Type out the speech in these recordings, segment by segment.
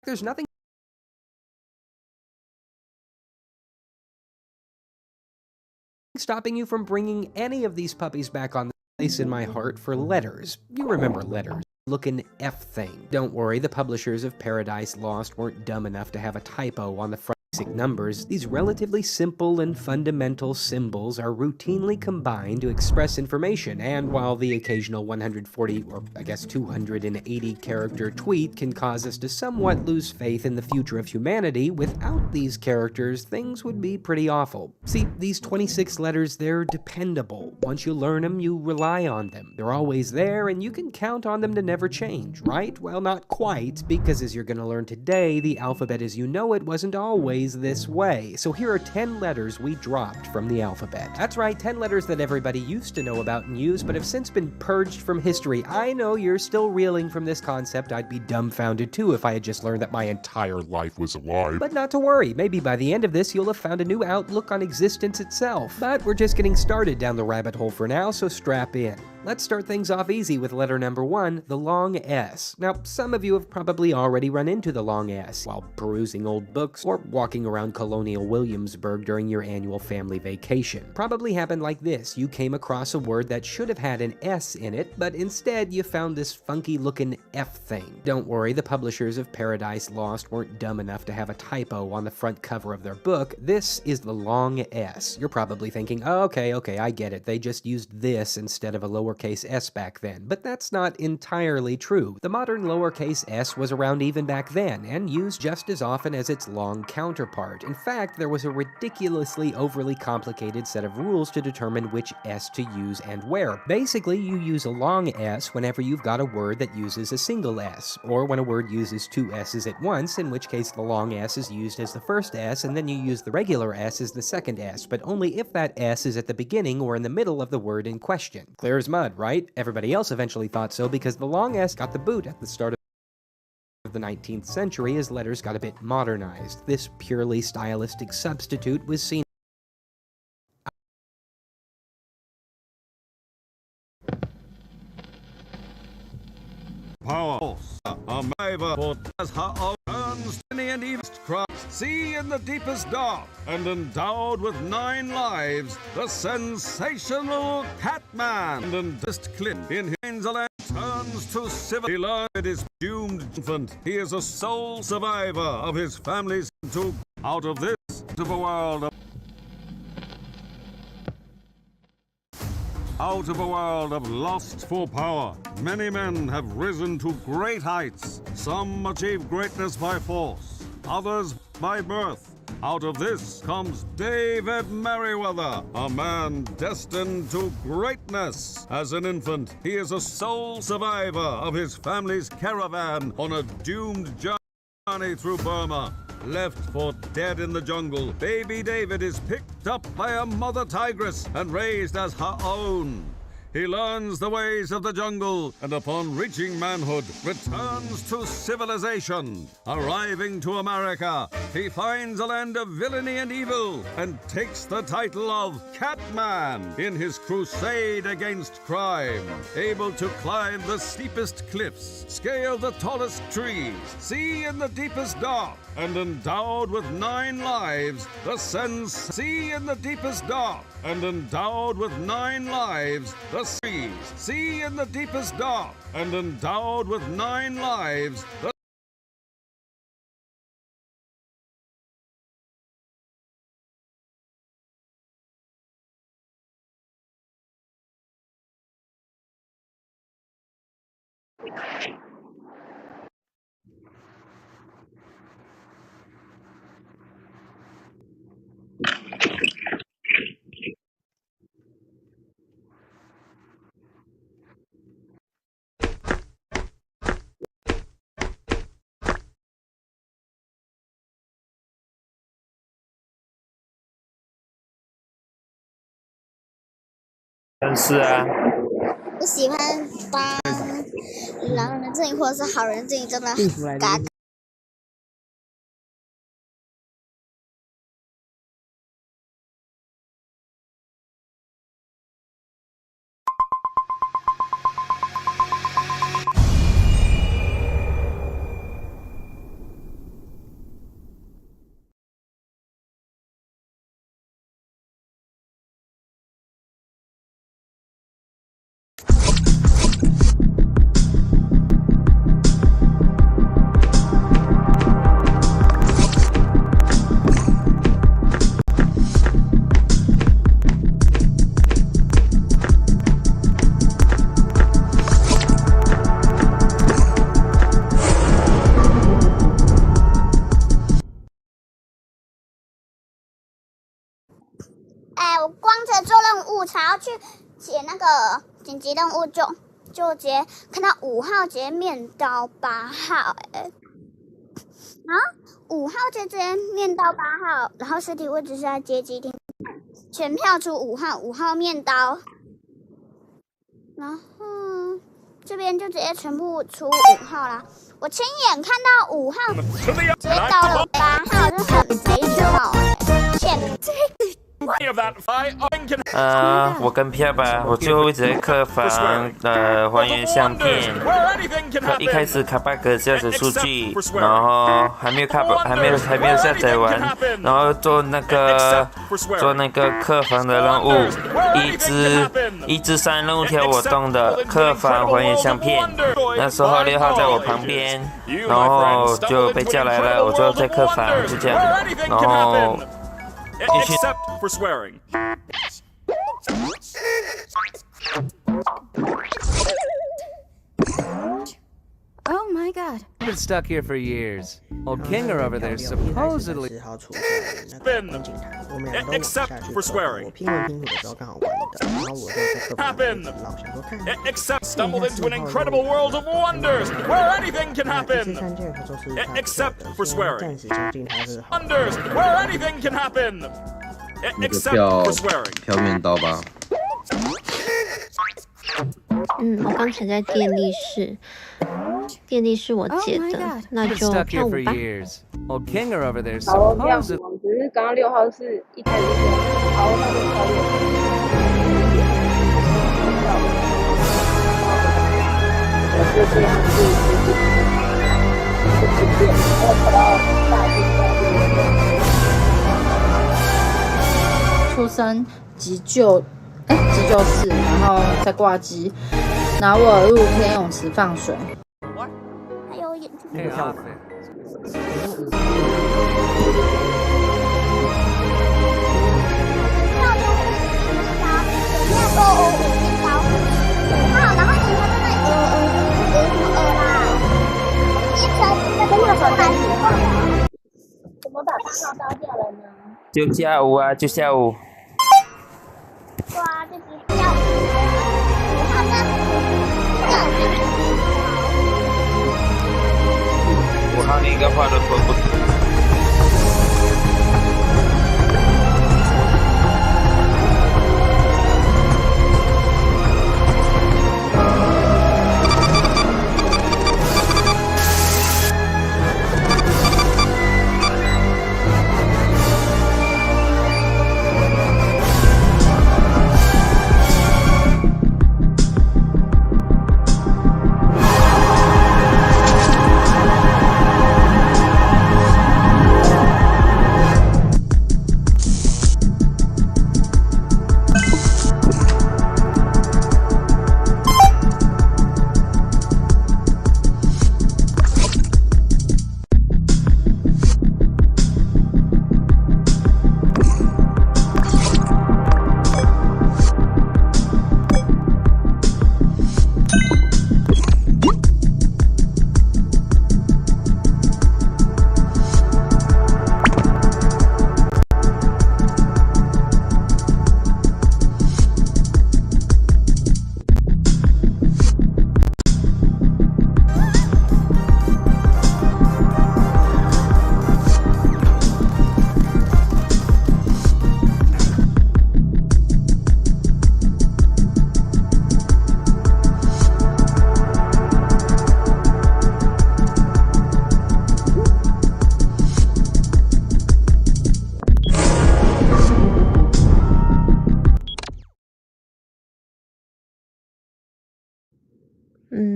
There's nothing stopping you from bringing any of these puppies back on the place in my heart for letters. You remember letters. Looking F thing. Don't worry, the publishers of Paradise Lost weren't dumb enough to have a typo on the front numbers. These relatively simple and fundamental symbols are routinely combined to express information, and while the occasional 140 or I guess 280 character tweet can cause us to somewhat lose faith in the future of humanity, without these characters things would be pretty awful. See, these 26 letters, they're dependable. Once you learn them, you rely on them. They're always there and you can count on them to never change, right? Well, not quite, because as you're gonna learn today, the alphabet as you know it wasn't always this way. So here are 10 letters we dropped from the alphabet. That's right, 10 letters that everybody used to know about and use, but have since been purged from history. I know you're still reeling from this concept. I'd be dumbfounded too if I had just learned that my entire life was a lie. But not to worry, maybe by the end of this you'll have found a new outlook on existence itself. But we're just getting started down the rabbit hole for now, so strap in. Let's start things off easy with letter number 1, the long S. Now, some of you have probably already run into the long S while perusing old books or walking around colonial Williamsburg during your annual family vacation. Probably happened like this. You came across a word that should have had an S in it, but instead you found this funky looking F thing. Don't worry, the publishers of Paradise Lost weren't dumb enough to have a typo on the front cover of their book. This is the long S. You're probably thinking, oh, okay, I get it. They just used this instead of a lowercase s back then, but that's not entirely true. The modern lowercase s was around even back then, and used just as often as its long counterpart. In fact, there was a ridiculously overly complicated set of rules to determine which s to use and where. Basically, you use a long s whenever you've got a word that uses a single s, or when a word uses two s's at once, in which case the long s is used as the first s, and then you use the regular s as the second s, but only if that s is at the beginning or in the middle of the word in question. Clear as mud, right? Everybody else eventually thought so because the long S got the boot at the start of the 19th century as letters got a bit modernized. This purely stylistic substitute was seen power, a maver for as her own turns and evilest craft. See in the deepest dark, and endowed with 9 lives, the sensational Catman. And this clip in his land turns to civil. He learned his doomed infant. He is a sole survivor of his family's to out of this to the world. Out of a world of lust for power, many men have risen to great heights. Some achieve greatness by force, others by birth. Out of this comes David Merriweather, a man destined to greatness. As an infant, he is a sole survivor of his family's caravan on a doomed journey through Burma. Left for dead in the jungle, baby David is picked up by a mother tigress and raised as her own. He learns the ways of the jungle and upon reaching manhood returns to civilization. Arriving to America, he finds a land of villainy and evil and takes the title of Catman in his crusade against crime. Able to climb the steepest cliffs, scale the tallest trees, see in the deepest dark, and endowed with 9 lives, see in the deepest dark, and endowed with 9 lives, the see in the deepest dark, and endowed with 9 lives,是啊，我喜欢当狼人阵营或者是好人阵营，真的嘎午茶要去写那个紧急任务就直接看到5号直接面到8号，然后5号就直接面到8号，然后实体位置是在接机厅，全票出5号面刀，然后这边就直接全部出5号啦。我亲眼看到5号直接到了8号，就很没礼貌欠。我跟票吧，我最后一直在客房还原相片。一开始卡 bug 下载数据，然后还没有下载完，然后做那个客房的任务，一至3任务条我动的客房还原相片。那时候6号在我旁边，然后就被叫来了，我就在客房就这样，然后。Except for swearing. Oh my god. I've been stuck here for years. Old Kinger over there supposedly. Except for swearing. Happen. Except stumbled into an incredible world of wonders where anything can happen. Except for swearing. Wonders where anything can happen. Except for swearing. 票面刀吧。我刚才在电力室，我解的，那就跳舞吧。Old Kinger over there 好，这样 supposedly. 只是刚刚6号是一开始是，好，那就跳6号。我是这样子，然后跑到大厅出生急救室，然后再挂机，然后我入天泳池放水。还有演出。 Hey, outfit. 怎么把8号刀掉了呢？就下午啊，就下午。哇，这只下午5号呢5号那个画的不。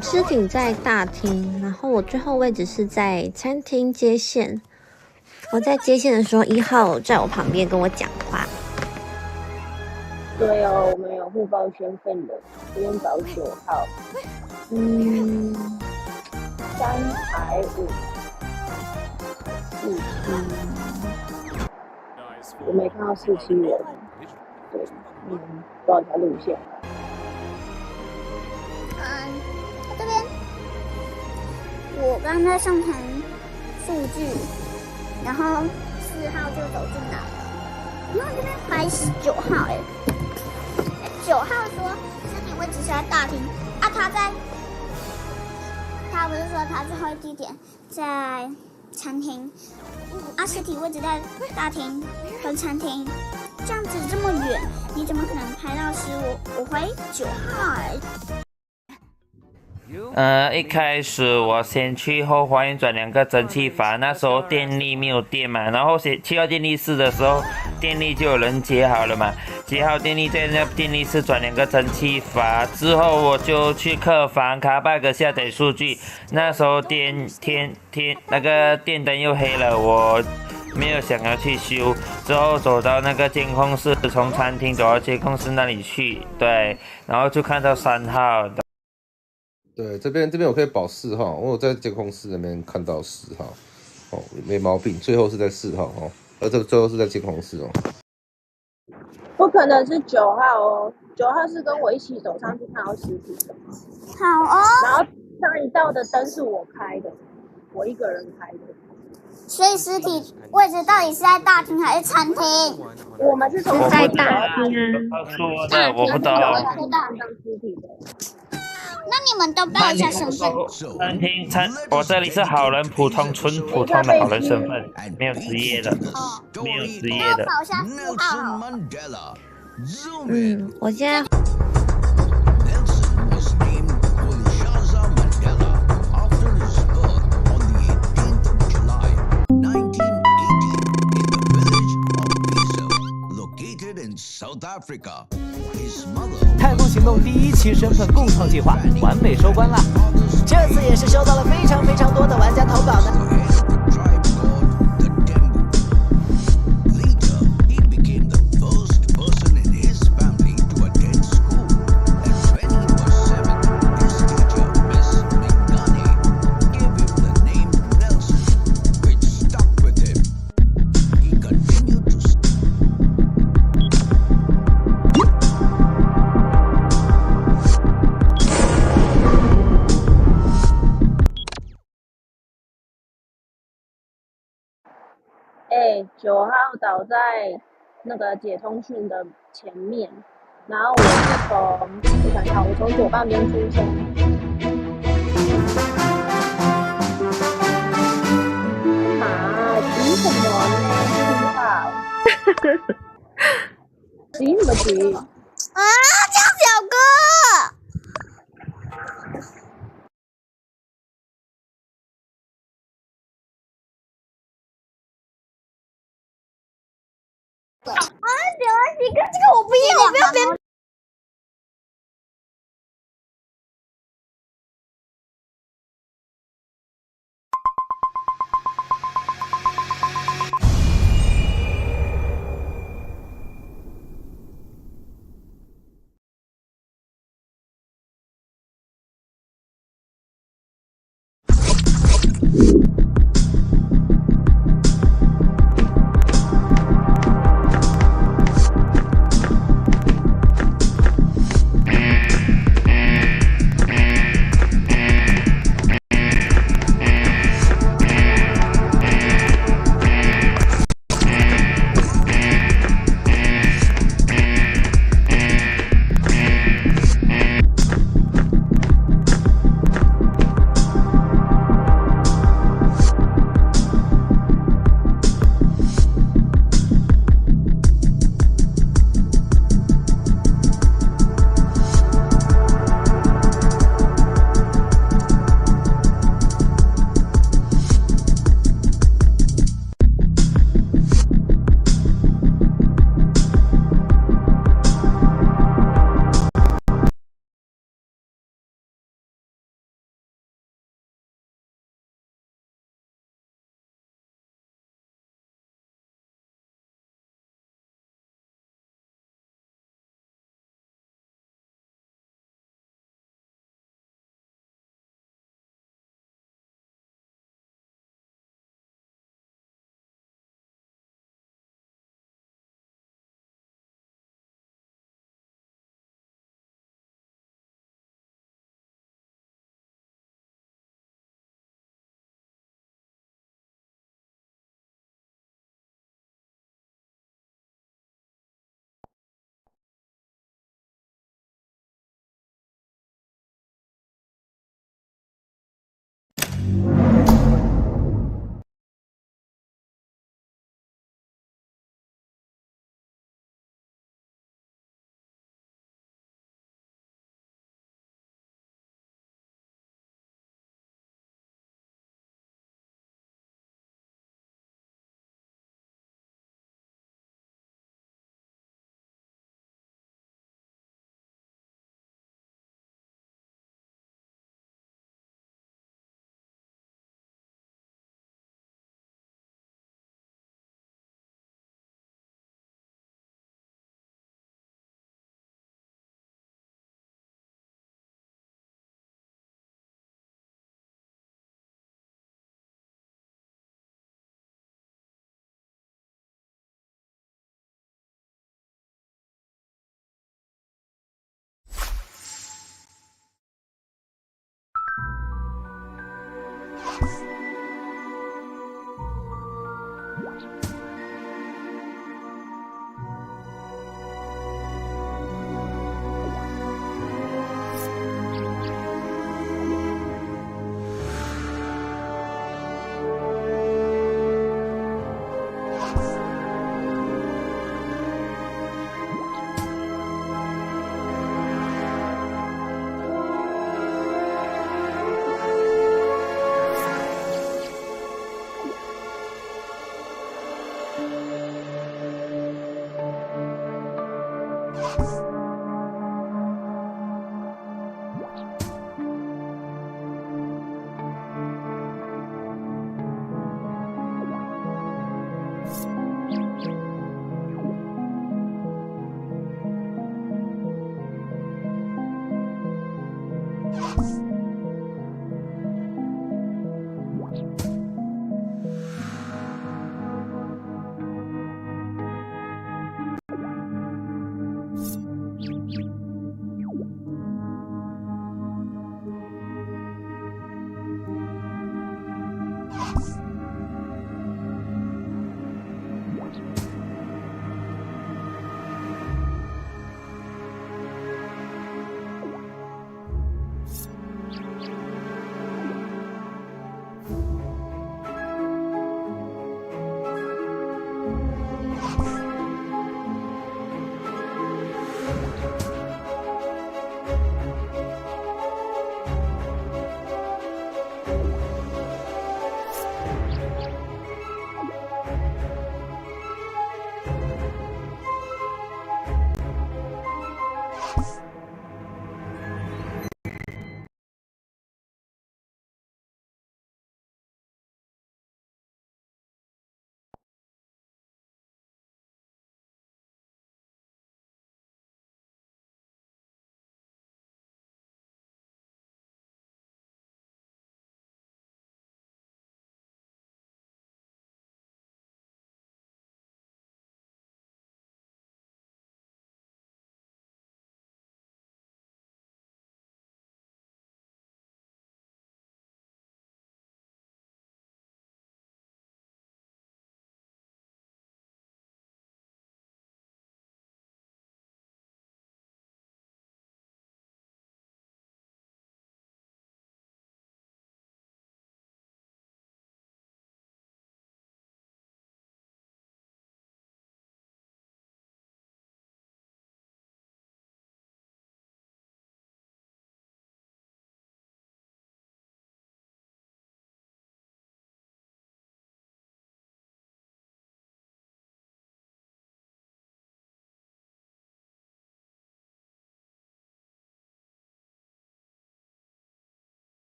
尸体在大厅，然后我最后位置是在餐厅接线。我在接线的时候，1号在我旁边跟我讲话。对哦，我们有互报身份的，不用找9号。3排5，我没看到47人。对，不知道他路线。这边我刚才上传数据，然后4号就走进来了，然后这边排9号9号说实体位置是在大厅啊，他不是说他最后地点在餐厅啊，实体位置在大厅和餐厅，这样子这么远，你怎么可能拍到15？我回9号一开始我先去后花园转2个蒸汽阀，那时候电力没有电嘛，然后去到电力室的时候，电力就有人接好了嘛，接好电力在那电力室转2个蒸汽阀之后，我就去客房卡 bug 下载数据，那时候那个电灯又黑了，我没有想要去修，之后走到那个监控室，从餐厅走到监控室那里去，对，然后就看到3号。对，这边我可以保4号，我有在监控室那边看到10号，哦，没毛病。最后是在4号哦，这最后是在监控室哦。不可能是9号哦，9号是跟我一起走上去看到实体的。好哦。然后上一道的灯是我开的，我一个人开的。所以实体位置到底是在大厅还是餐厅？我们是从在大厅说的我不懂。那你们都报一下身份。我这里是好人，普通的好人身份，没有职业的，没有职业的。报一下4号。我现在。太空行动第1期身份共创计划完美收官啦！这次也是收到了非常多的玩家投稿呢。9号倒在那个解通讯的前面，然后我从左半边出生。急什么呢？7号，急什么急？啊，叫表哥。没关系，跟这个我不要，我不要别。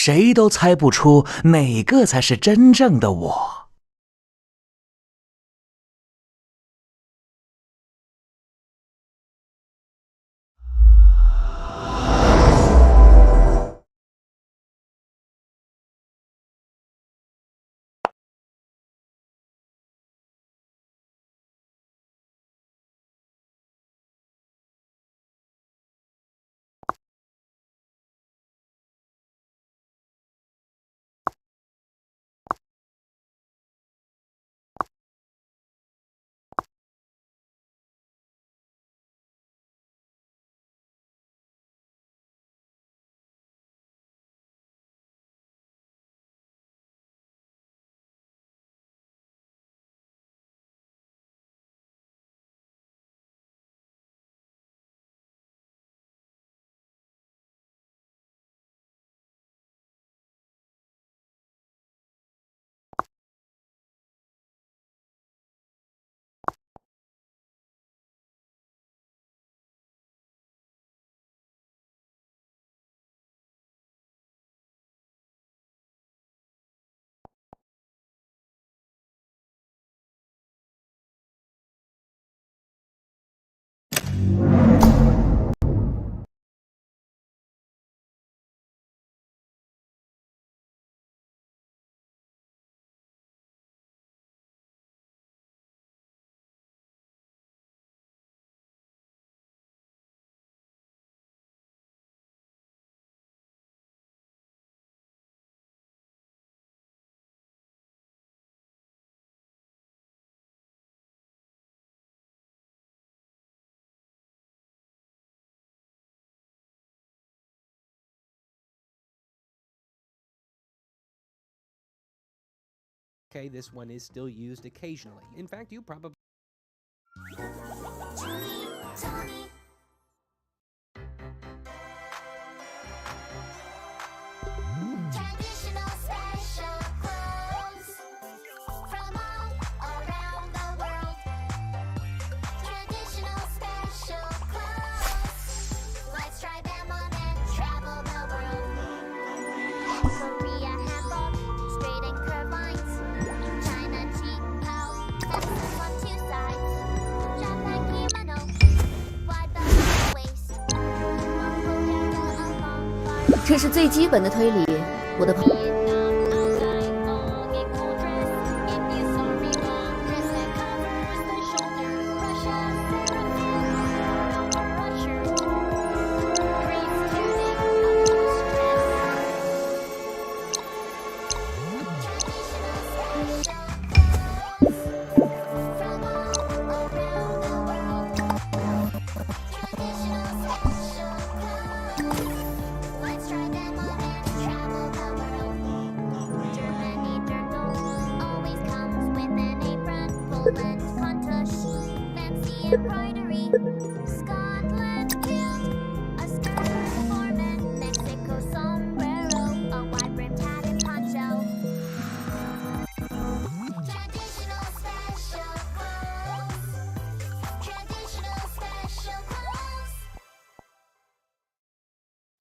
谁都猜不出哪个才是真正的我。Okay, this one is still used occasionally. In fact, you probably... Traditional special clothes from all around the world. Traditional special clothes. Let's try them on and travel the world. Korea hanbok, straight and curved lines. China cheap pow, pencils on two sides. Japan kimono, wide the high waist. Mongol hair a long bar. 这是最基本的推理，我的朋友。 Embroidery, Scotland kilt, a skirt foreman, Mexico sombrero, a wide-brimmed hat and poncho. Traditional special clothes. Traditional special clothes.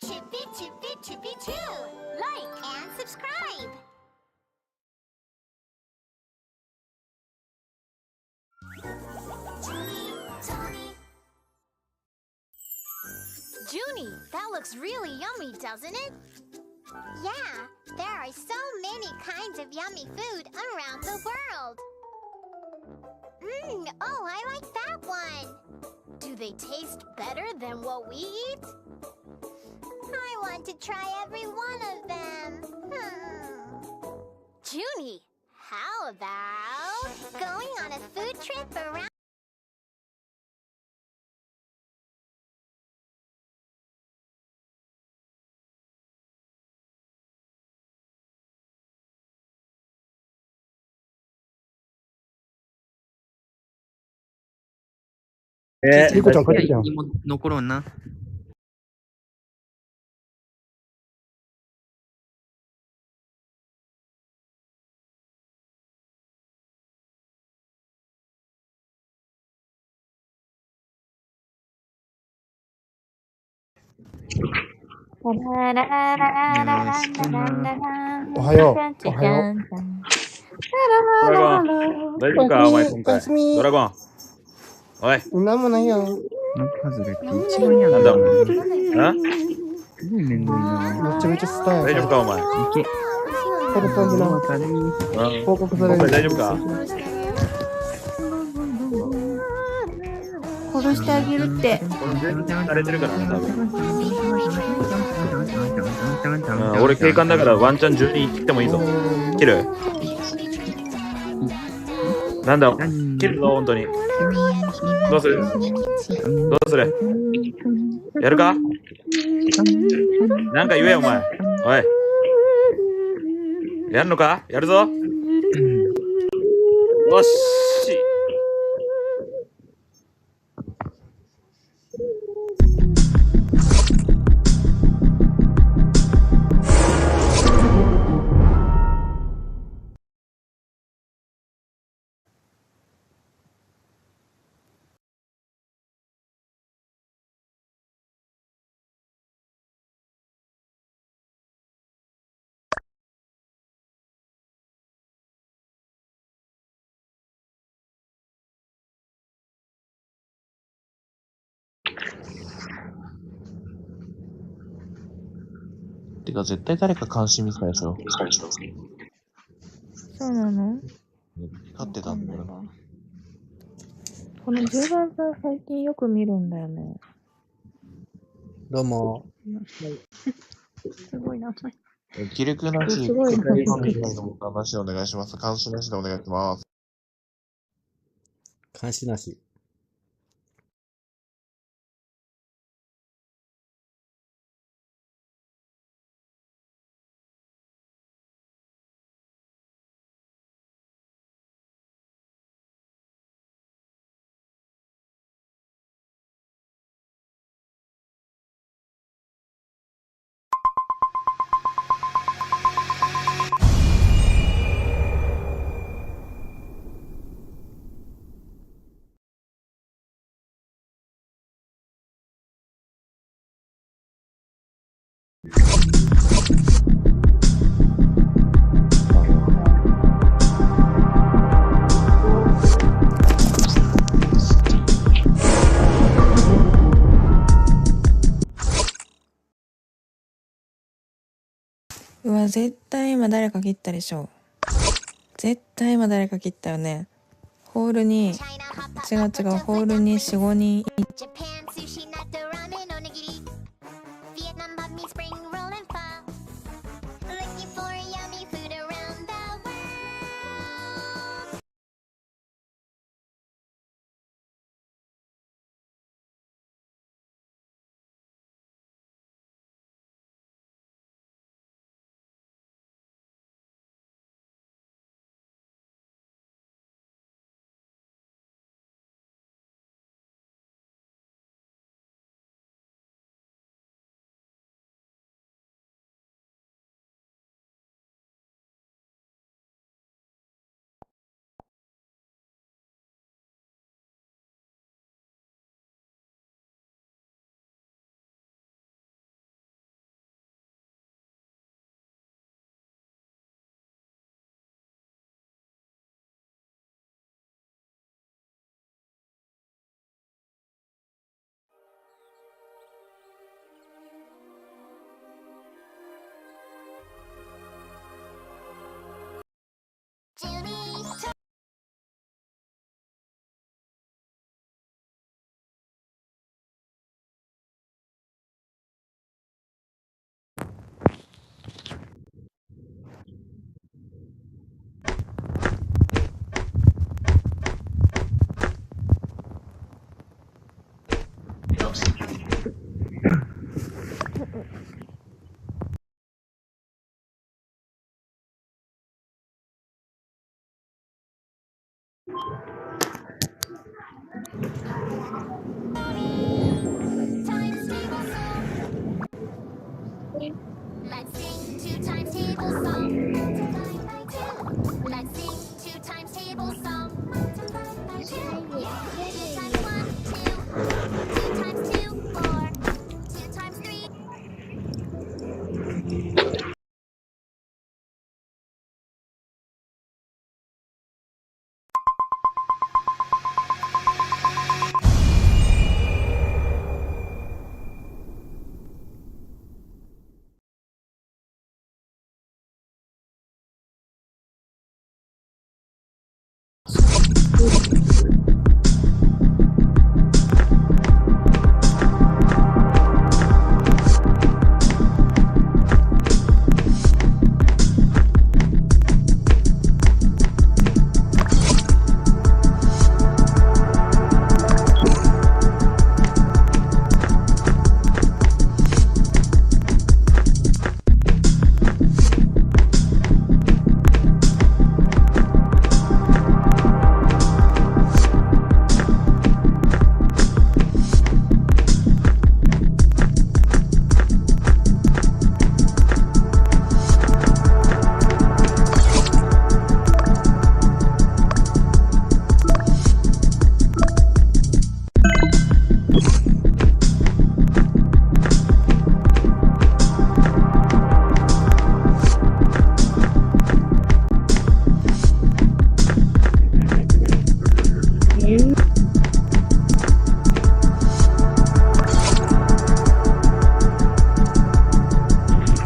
Chippy, chippy, chippy choo. Like and subscribe. Junie, that looks really yummy, doesn't it? Yeah, there are so many kinds of yummy food around the world. Oh, I like that one. Do they taste better than what we eat? I want to try every one of them. Junie, how about going on a food trip around?残るな。おはよう。おはよう。ドラゴン、大丈夫かお前今回。おやすみ。ドラゴン。おい。なんもないよ。なんだお前。めちゃめちゃスター大丈夫かお前。トルトンな。報告される。大丈夫か殺してあげるって。されてるからね、多分。俺警官だからワンチャン12切ってもいいぞ。切るなんだ切るぞ、本当に。どうするやるかなんか言えよ、お前。おい。やるのかやるぞ。よし。てか絶対誰か監視見てたでしょ。そうなの？光ってたんだよな。この10番さん最近よく見るんだよね。どうも。すごいな。気力なし、すごいな。話お願いします。監視なしでお願いします。監視なし。うわ、絶対今誰か切ったでしょ。絶対今誰か切ったよね。ホールに、違う、ホールに4、5人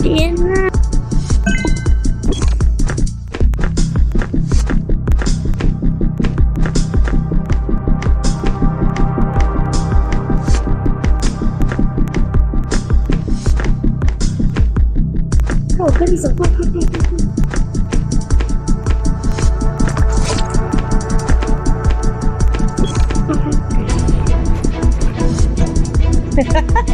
天哪！我跟你走，快快快快快！哈哈哈哈！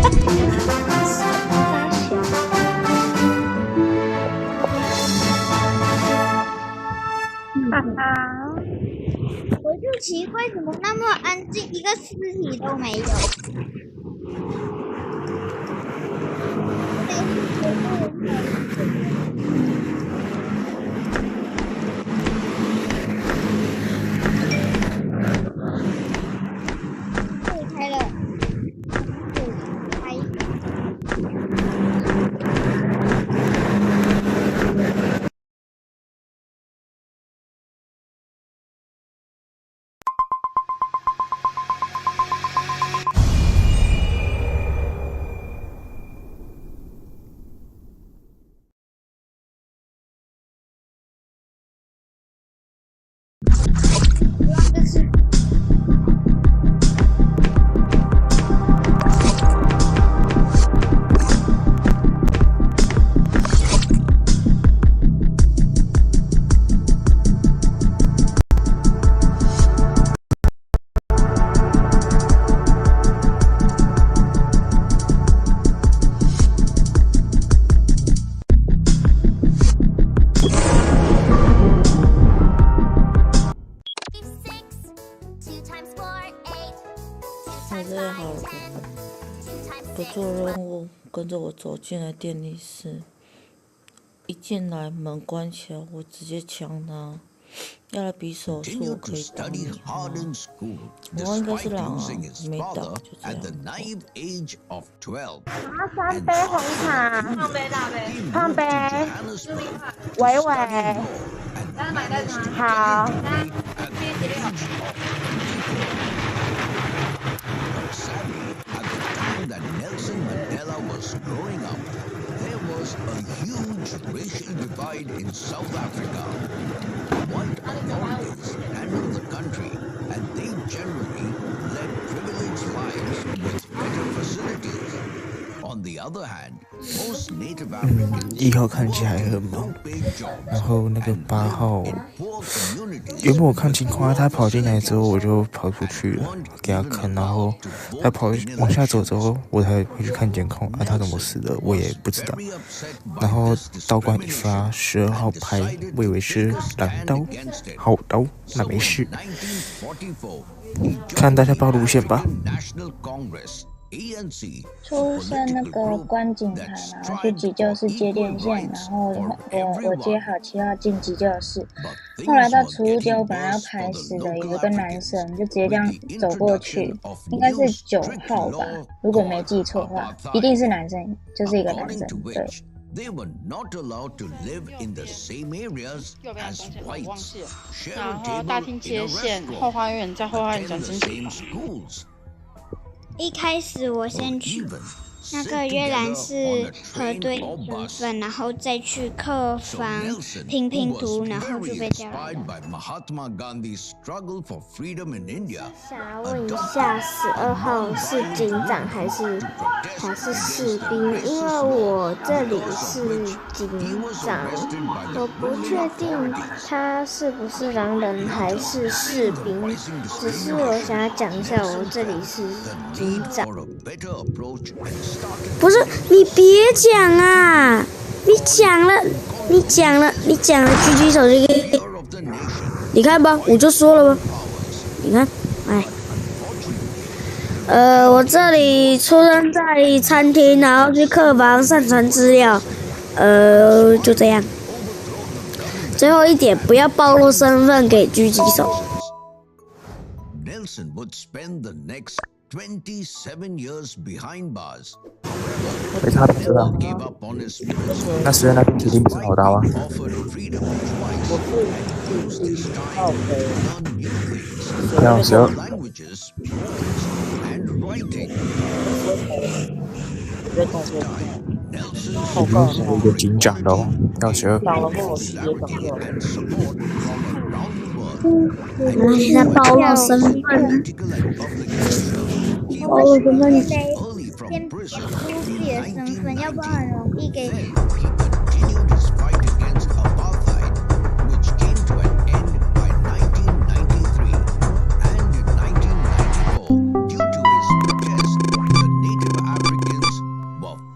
我就奇怪，怎么那么安静，一个尸体都没有。开了，开。我这个好人不做任务，跟着我走进来电力室。一进来门关起来，我直接抢他。要来比手速，我可以打你吗？我应该是狼啊，没打就这样。3杯红茶，胖杯大杯，胖杯，喂喂，好。That Nelson Mandela was growing up, there was a huge racial divide in South Africa. White authorities handled the country, and they generally led privileged lives with better facilities. On the other hand, most Native Africans 1号看起来很忙，然后那个8号，原本我看情况，他跑进来之后我就跑出去了，给他看，然后他跑往下走之后，我才回去看监控，他怎么死的我也不知道。然后刀光一发，12号拍，我以为是蓝刀、好刀，那没事。看大家报路线吧。出生那个关井台，然后去急救室接电线，然后我接好7号进急救室。后来到储物间，我本来要排死的有一个男生，就直接这样走过去，应该是9号吧，如果没记错的话，一定是男生，就是一个男生，对。They were not allowed to live in the same areas as whites. 然后大厅接线，后花园在后花园转身体。一开始我先去，那 sit 个阅览 together 是 on a 核 train 对 or 身 bus. 份，然后再去客 So 房 Nelson, 拼 who 拼 was 图，然后就 very 被调来 inspired 的。 by Mahatma Gandhi's struggle for freedom in India, 想要问一下，12号是警长还是士兵？因为我这里是警长，我不确定他是不是狼人还是士兵，只是我想要讲一下，我这里是警长。 不是，你别讲啊！你讲了，狙击手这个，你看吧，我就说了吧，你看，哎，我这里出生在餐厅，然后去客房上传资料，就这样。最后一点，不要暴露身份给狙击手。 Nelson would spend the next 27 years behind bars. 被他知道。那实验那边铁定不是好刀啊。要12。我们是一个警长的哦，要12。现在暴露身份，暴露身份。先别出自己的身份，要不然很容易给。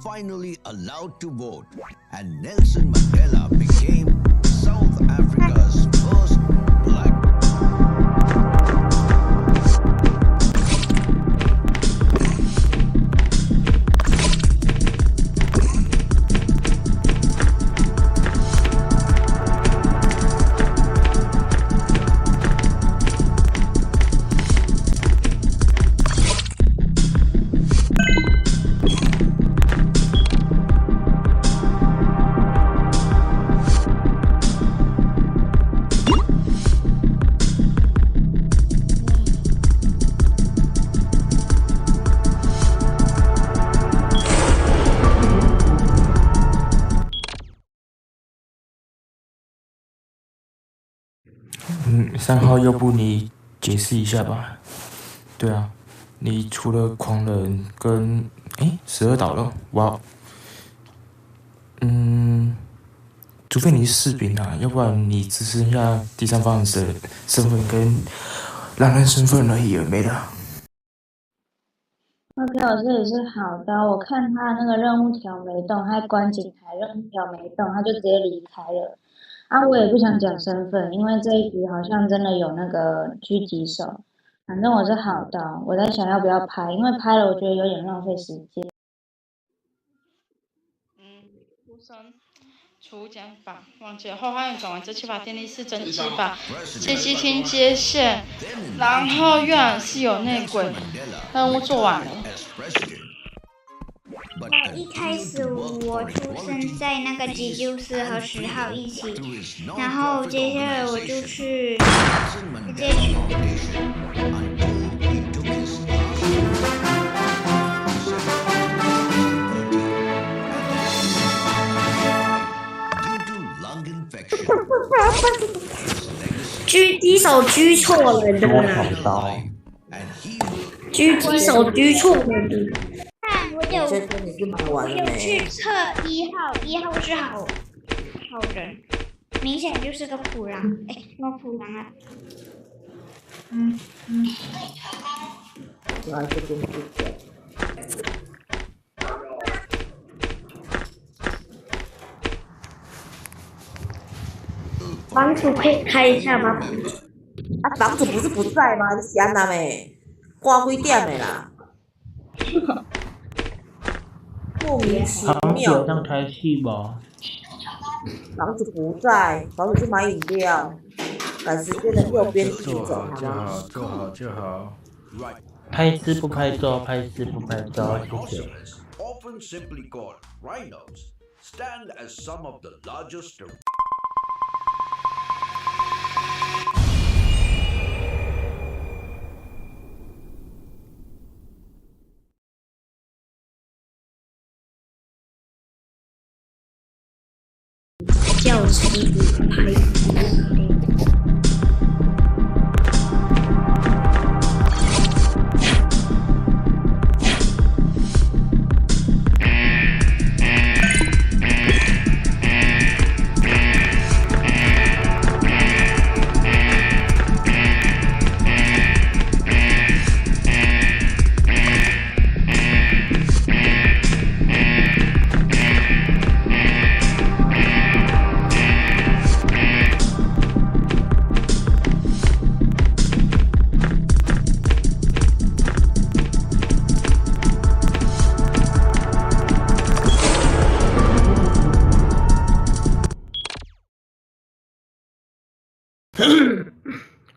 Finally allowed to vote, and Nelson Mandela became South Africa's first black. 3号，要不你解释一下吧？对啊，你除了狂人跟12倒了，哇，除非你是士兵啊，要不然你只剩下第三方的身份跟狼人身份而已，没了。 OK， 我这里是好的。我看他那个任务条没动，他关景台任务条没动，他就直接离开了。啊，我也不想讲身份，因为这一局好像真的有那个狙击手。反正我是好的，我在想要不要拍，因为拍了我觉得有点浪费时间。出生除减法忘记了，后花园转完这7把电力是蒸汽法，接机厅接线，然后阅览室有内鬼，任务做完了。那一开始我出生在那个急救室和10号一起，然后接下来我就去直接去。狙击手狙错人的啦！狙击手狙错人的。看，我有去测1号，1号是好人，明显就是个普狼，什么普狼啊？房主可以开一下吗？啊，房主不是不在吗？你是安那咩？关几点的啦？莫名其妙。有上开戏吧？房主不在，房主去买饮料。赶时间的右边行走，好吗？就好。拍吃不拍照，拍吃不拍照，谢谢。 Often simply called rhinos, stand as some of the largest 叫师傅拍片。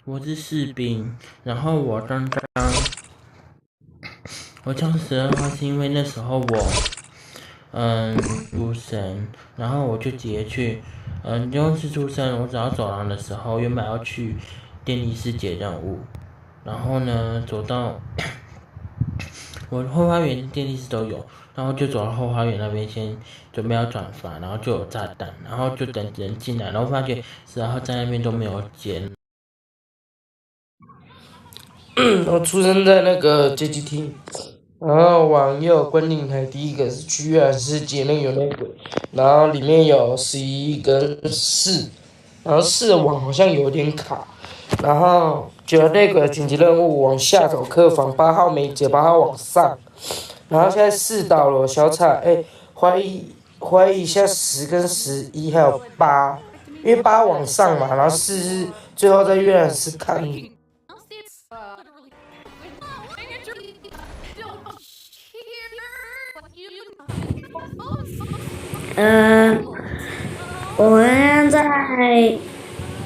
我是士兵，然后我当12号是因为那时候我出生，然后我就直接去就是出生，我走到走廊的时候，原本要去电力室接任务，然后呢走到我后花园电力室都有，然后就走到后花园那边先准备要转发，然后就有炸弹，然后就等人进来，然后发觉12号在那边都没有捡。我出生在那个街机厅，然后往右观景台第一个是区域是节能有内鬼，然后里面有11跟4，然后4的网好像有点卡，然后9内鬼的紧急任务往下走客房，8号没解，8号往上，然后现在4到了小彩，怀疑一下10跟11还有8，因为8往上嘛，然后4是最后在阅览室看。我们在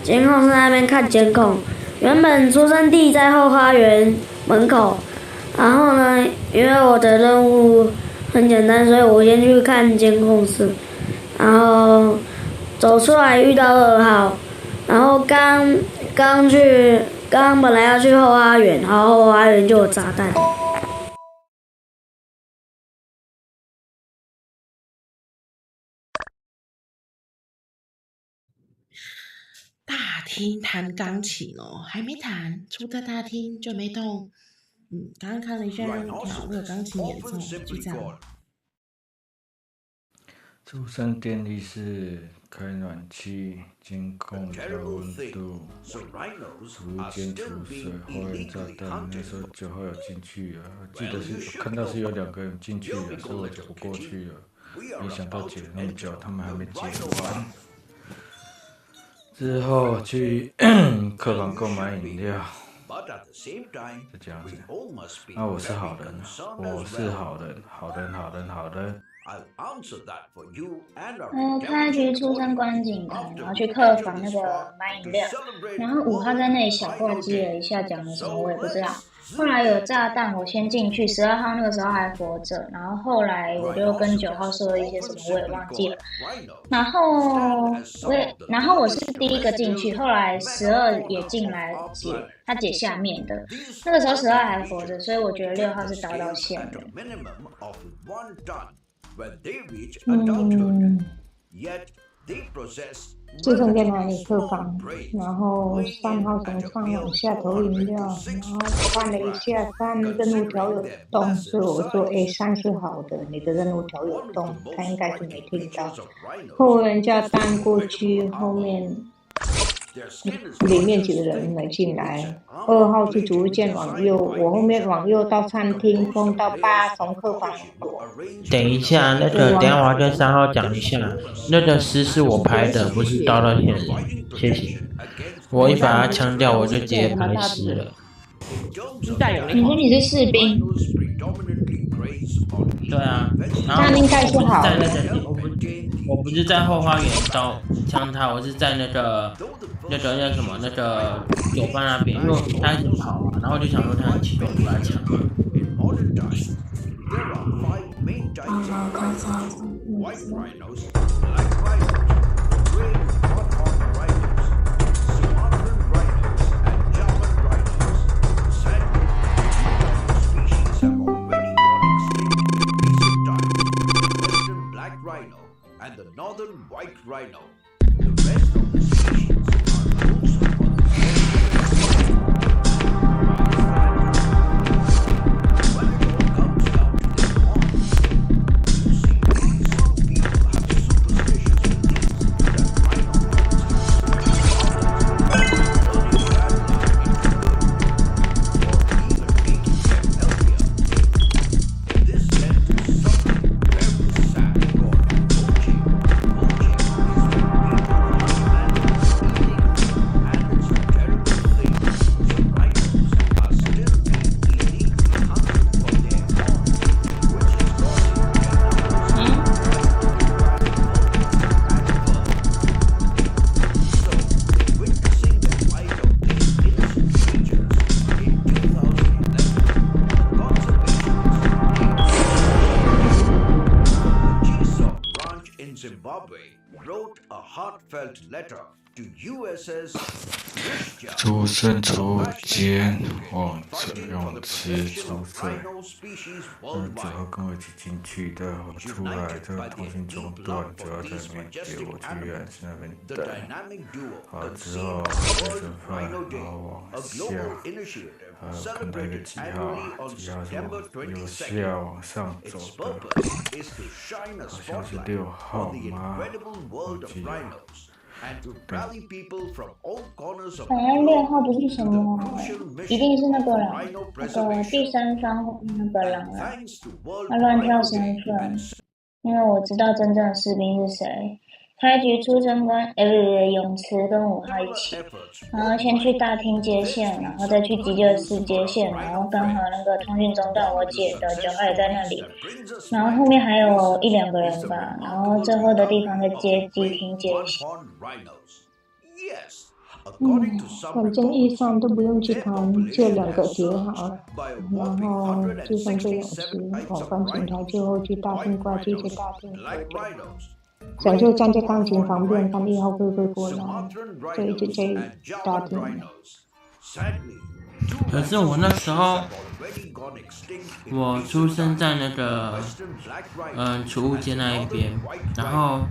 监控室那边看监控，原本出生地在后花园门口，然后呢，因为我的任务很简单，所以我先去看监控室，然后走出来遇到2号，然后刚本来要去后花园，然后后花园就有炸弹。大厅弹钢琴哦，还没弹，出在大厅就没动。刚刚看了一下任务条，我有钢琴演奏，就这样。出生电力室开暖气，监控调温度，无间储水，花园炸弹。那时候9号有进去了，记得是看到是有2个人进去了，所以我就不过去了。没想到解了那么久，他们还没解完。之后去客房购买饮料，就这样子。我是好人，我是好人。他其实出生观景台，然后去客房那个买饮料，然后5号在那里小话激了一下，讲了什么我也不知道。后来有炸弹，我先进去，12号那个时候还活着，然后后来我就跟9号说了一些什么，我也忘记了。然后我是第一个进去，后来12也进来解，他解下面的，那个时候12还活着，所以我觉得6号是搭到线的。出生在哪里客房，然后3号从上往下投饮料，然后看了一下看任务条有动，所以我说3是好的，你的任务条有动，他应该是没听到。后人家搬过去，后面里面几个人没进来。2号是逐渐往右，我后面往右到餐厅，碰到8从客房过。等一下，等一下我要跟3号讲一下，那个诗是我拍的，不是刀到线人，谢谢。我一把它枪掉，我就直接拍诗了。你说你是士兵？对啊，然后那应该是好的。我不是在后花园刀枪他，我是在那个叫什么那个酒吧那边，因为他一直跑嘛，然后我就想说他很奇怪，我就把他抢了。出生初间往泳池出水，最后跟我一起进去的，我出来这个通讯中断，就要在那边接我去源是那边等。好之后吃顿饭，然后往下，看到一个几号是由下往上走的，好像是6号吗？忘记了。反正6号不是什么，一定是那个人，那个第三方那个人啊，他乱跳身份，因为我知道真正的士兵是谁。开局出生跟泳池跟5号一起，然后先去大厅接线，然后再去急救室接线，然后刚好那个通讯中断，我姐的9号也在那里，然后后面还有1-2个人吧，然后最后的地方再接机厅接线。反正1、3都不用去谈，就2个结好了，然后就剩这泳池，钢琴台最后去大厅挂机，去大厅想就站在钢琴旁边看1号会不会过来，所以就这大厅。可是我那时候，我出生在那个储物间那一边，然后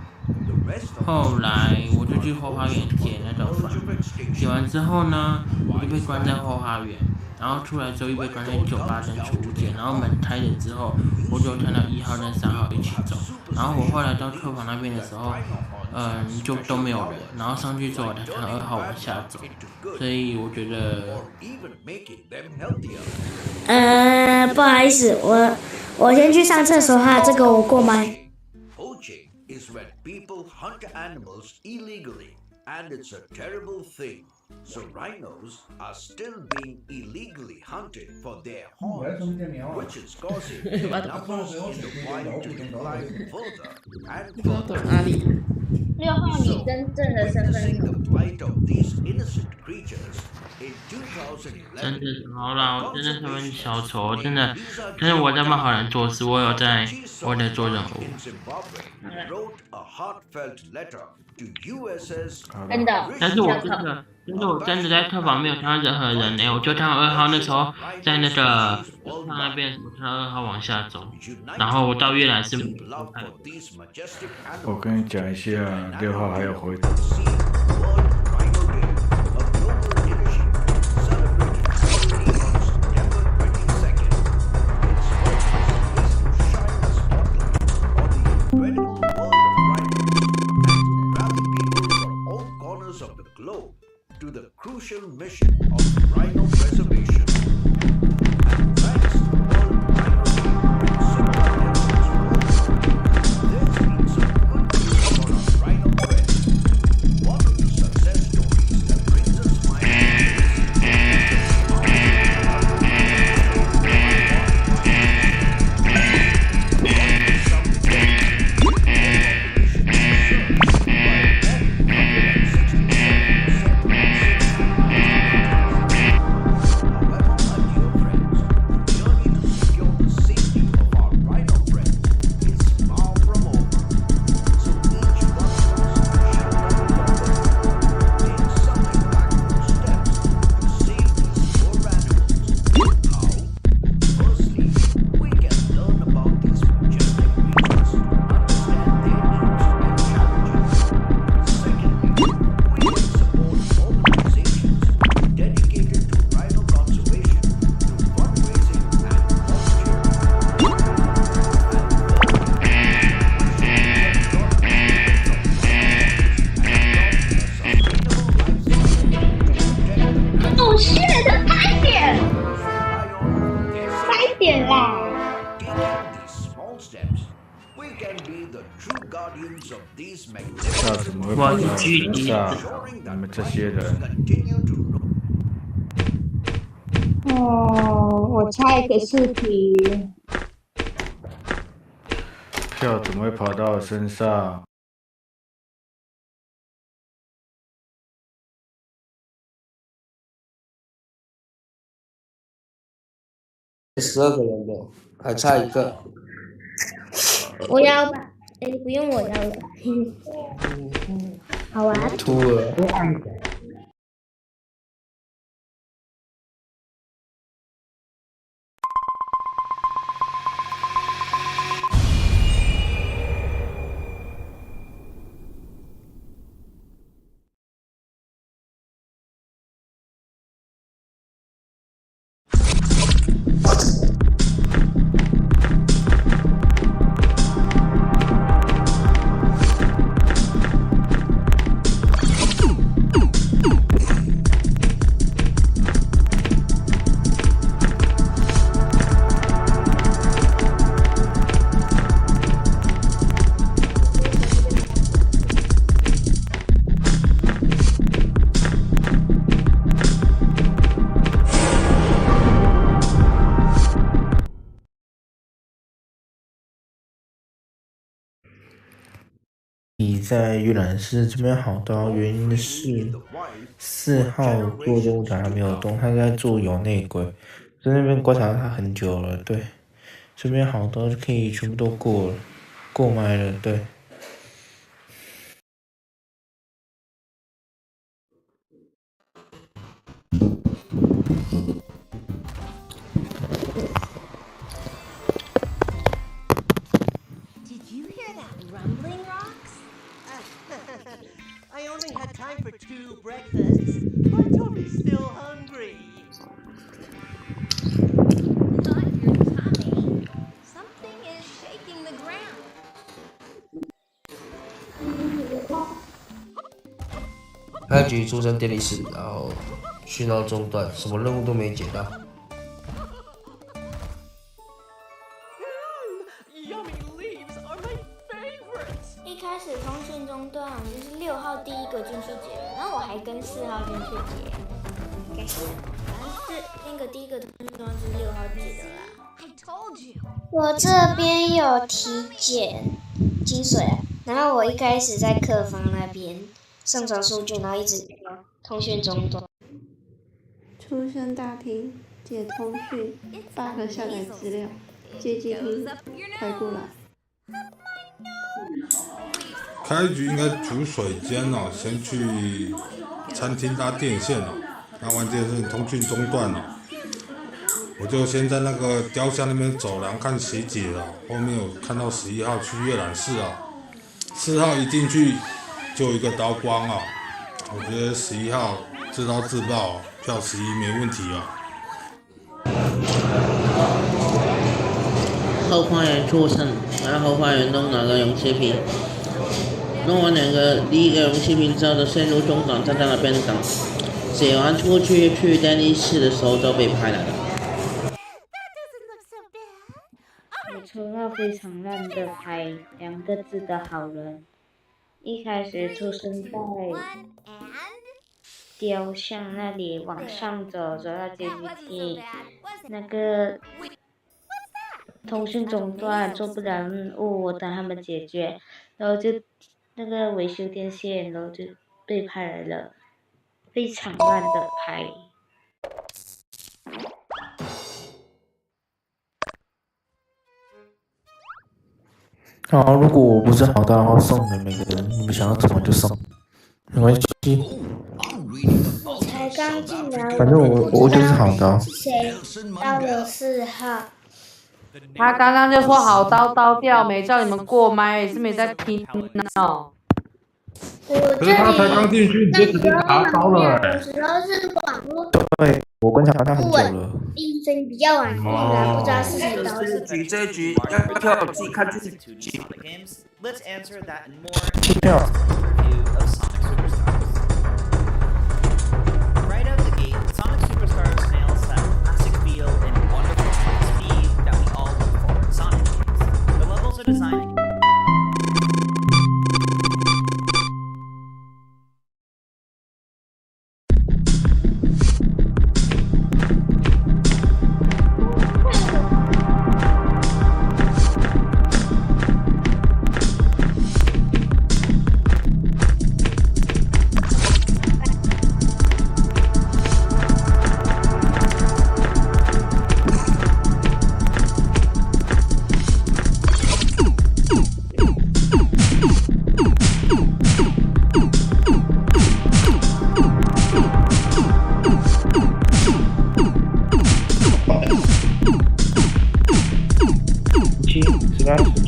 后来我就去后花园捡那个房，捡完之后呢，我就被关在后花园，然后出来之后又被关在98层储物间，然后门开了之后，我就看到1号跟3号一起走，然后我后来到客房那边的时候，就都没有人，然后上去之后我才看2号往下走，所以我觉得，不好意思，我先去上厕所哈，这个我过麦。Is when people hunt animals illegally, and it's a terrible thing. So rhinos are still being illegally hunted for their horns, which is causing their numbers in the wild to decline further and further. 6号，你真正的身份是什么？真的好啦，我真的他们小丑，真的我在帮好人做事，我在做任务。真的，但是我真的在客房没有看到任何人我就看到2号那时候在那个那边，我看到2号往下走，然后我到越南是。我跟你讲一下，6号还有回头。To the crucial mission of rhino preservation. And thanks to all rhino there's been some good news for our rhino friends. One 票怎么会跑到我身上？你们这些人，我猜一个试题，票怎么会跑到我身上？12个人的，还差一个。我要吧，不用我要了。好啊。秃了。你在阅览室这边好到，原因是4号做任务的还没有动，他在做有内鬼，在那边观察他很久了。对，这边好多可以全部都过了，过麦了。对。Did you hear that rumbling, Rocks? I only had time for 2 breakfasts. My tummy's still hungry. Not your tummy. Something is shaking the ground. 他继续出生电力室，然后讯号中断，什么任务都没解到。一开始通讯中断，就是6号第一个进去解了，然后我还跟4号进去解，应该是，反正是那个第一个通讯中断是6号解的啦。I told you. 我这边有体检金水，然后我一开始在客房那边上传数据，然后一直通讯中断。出生大厅解通讯，8个下载资料，接机厅，快过来。开局应该煮水间哦，先去餐厅拉电线哦，拉完电线通讯中断了，我就先在那个雕像那边走廊看血姐了，后面有看到11号去阅览室啊，4号一进去就有一个刀光啊，我觉得11号自刀自爆，票11没问题啊。后花园出生，然后后花园弄2个勇气瓶，弄完第一个勇气瓶之后就陷入中港，站在那边等。解完出去电力室的时候就被拍来了。我抽到非常烂的牌，2个字的好人。一开始出生在雕像那里往上走，走到阶梯厅，那个通讯中断，做不了任务，我等他们解决，然后就那个维修电线，然后就被拍来了，非常烂的牌。好，如果我不是好的话，送你们每个人，你们想要什么就送，没关系。我才刚进来，反正我就是好的。是谁？到了4号。他刚刚就说好刀刀掉，没叫你们过麦，也是没在听哦。可是他才刚进去，你就直接拿刀了哎。有时候是网络。对，我观察他很久了。音声比较晚进来，不知道是谁导致。这一局要票自己看自己局。Let's answer that and more 票。 review of Sonic Superstars. Right out the gate, Sonic Superstars nails that classic feel and wonderful speed that we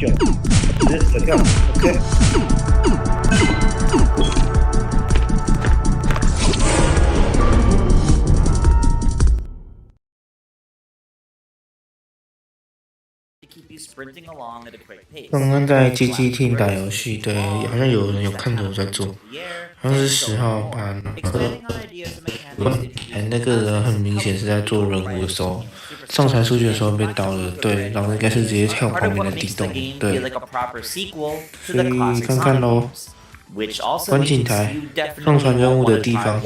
久，直接死掉。OK。刚刚在街机厅打游戏，对，好像有人有看着我在做，好像是10号把那个人很明显是在做任务的时候，上传出去的时候被刀了，对，然后应该是直接跳旁边的地洞，对，所以看看咯，观景台，上传任务的地方。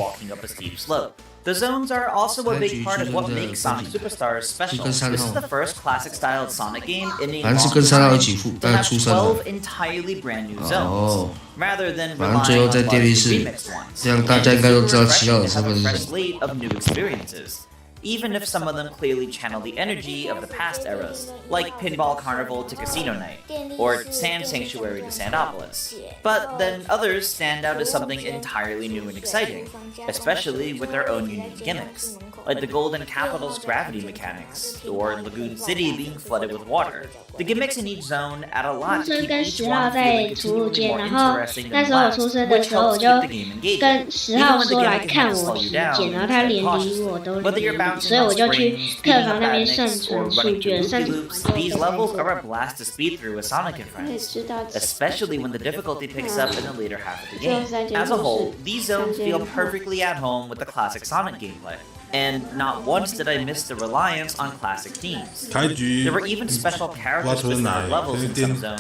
The zones are also a big part of what makes Sonic Superstars special. This is the first classic-styled Sonic game in a long time to have 12 entirely brand new zones, rather than relying on largely remixed ones. A fresh slate of new experiences. Even if some of them clearly channel the energy of the past eras, like Pinball Carnival to Casino Night, or Sand Sanctuary to Sandopolis. But then others stand out as something entirely new and exciting, especially with their own unique gimmicks, like the Golden Capital's gravity mechanics, or Lagoon City being flooded with water. The gimmicks in each zone add a lot to keep each one feeling continually more interesting than the last, which helps keep the game engaging. Even when the gimmick can slow you down, you stay cautious. Whether you're bouncing off springs, beating up magnets, or running through loop-de-loops, these levels are a blast to speed through with Sonic and friends, especially when the difficulty picks up in the later half of the game. As a whole, these zones feel perfectly at home with the classic Sonic gameplay. And not once did I miss the reliance on classic themes. There were even special character-specific levels in some zones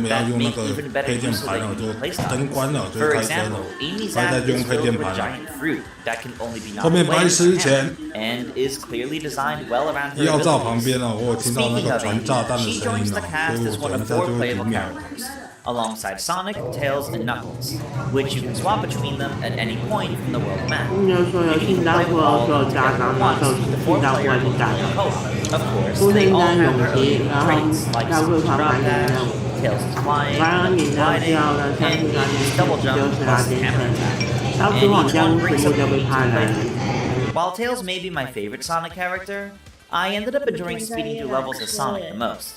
that make even better use of the playstyle. For example, Amy's app is filled with giant fruit that can only be knocked away with a hammer, and is clearly designed well around her abilities. Speaking of Amy, she joins the cast as one of 4 playable characters, alongside Sonic, Tails, and Knuckles, which you can swap between them at any point from the world map. You can even play with all of them together at once with the 4-player multiplayer co-op. Of course, they all have their own traits, like Sonic's drop dash, Tails' flying, Knuckles' gliding, and Amy's double jump plus hammer attack. And each one brings something unique to the playthrough. While Tails may be my favorite Sonic character, I ended up enjoying speeding through levels as Sonic the most.